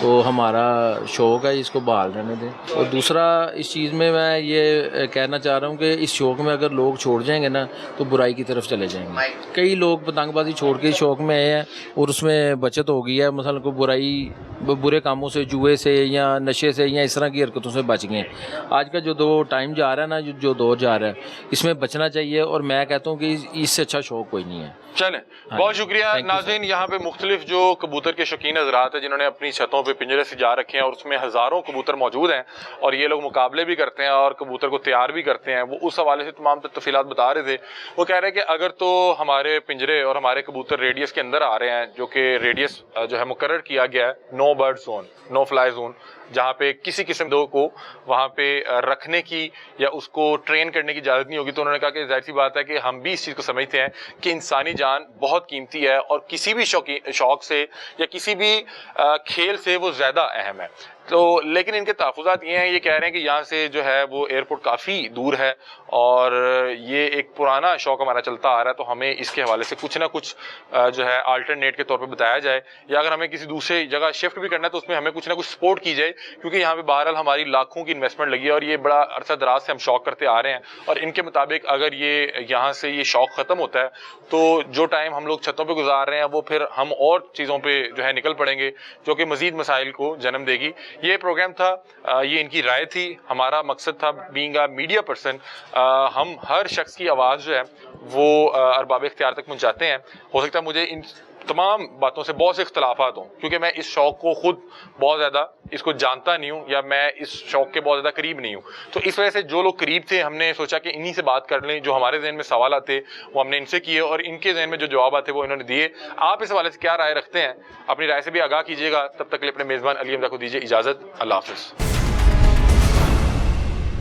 तो हमारा शौक़ है इसको बहाल रहने दें। और दूसरा इस चीज़ में मैं ये कहना चाह रहा हूँ कि इस शौक़ में अगर लोग छोड़ जाएंगे ना तो बुराई की तरफ चले जाएंगे। कई लोग पतंगबाजी छोड़ के शौक़ में आए हैं और उसमें बचत हो गई है, मसलन कोई बुरे कामों से, जुए से या नशे से या इस तरह की हरकतों से बच गए। आज का जो टाइम जा रहा है ना, जो दौर जा रहा है, इसमें बचना चाहिए और मैं कहता हूँ कि इससे अच्छा शौक़ कोई नहीं है। चलें, बहुत शुक्रिया नाज़रीन। यहाँ पे मुख्तलिफ जो कबूतर के शौकीन हज़रात हैं जिन्होंने अपनी छतों पे पिंजरे सजा रखे हैं और उसमें हज़ारों कबूतर मौजूद हैं और ये लोग मुकाबले भी करते हैं और कबूतर को तैयार भी करते हैं, वो उस हवाले से तमाम तफसीलात बता रहे थे। वो कह रहे हैं कि अगर तो हमारे पिंजरे और हमारे कबूतर रेडियस के अंदर आ रहे हैं, जो कि रेडियस जो है मुकर्रर किया गया है, no bird zone, no fly zone, जहाँ पे किसी किस्म को वहाँ पे रखने की या उसको ट्रेन करने की इजाज़त नहीं होगी, तो उन्होंने कहा कि जाहिर सी बात है कि हम भी इस चीज़ को समझते हैं कि इंसानी जान बहुत कीमती है और किसी भी शौक से या किसी भी खेल से वो ज़्यादा अहम है। तो लेकिन इनके तहफ़्फ़ुज़ात ये हैं, ये कह रहे हैं कि यहाँ से जो है वो एयरपोर्ट काफ़ी दूर है और ये एक पुराना शौक़ हमारा चलता आ रहा है, तो हमें इसके हवाले से कुछ ना कुछ जो है अल्टरनेट के तौर पे बताया जाए, या अगर हमें किसी दूसरे जगह शिफ्ट भी करना है तो उसमें हमें कुछ ना कुछ सपोर्ट की जाए, क्योंकि यहाँ पे बहरहाल हमारी लाखों की इन्वेस्टमेंट लगी है और ये बड़ा अरसा दराज से हम शौक़ करते आ रहे हैं। और इनके मुताबिक अगर ये यहाँ से ये शौक़ ख़त्म होता है तो जो टाइम हम लोग छतों पर गुजार रहे हैं वो फिर हम और चीज़ों पर जो है निकल पड़ेंगे, जो कि मज़ीद मसाइल को जन्म देगी। ये प्रोग्राम था, ये इनकी राय थी। हमारा मकसद था बीइंग अ मीडिया पर्सन, हम हर शख्स की आवाज़ जो है वो अरबाब इख्तियार तक पहुँचाते हैं। हो सकता है मुझे इन तमाम बातों से बहुत से इख्तलाफात हों, क्योंकि मैं इस शौक़ को खुद बहुत ज़्यादा इसको जानता नहीं हूँ या मैं इस शौक़ के बहुत ज़्यादा करीब नहीं हूँ। तो इस वजह से जो लोग करीब थे हमने सोचा कि इन्हीं से बात कर लें, जो हमारे जहन में सवाल आते वो हमने इनसे किए और इनके जहन में जो जवाब आते वो इन्होंने दिए। आप इस हवाले से क्या राय रखते हैं, अपनी राय से भी आगाह कीजिएगा। तब तक के लिए अपने मेज़बान अली हमजा को दीजिए इजाज़त। अल्लाह हाफ़िज़।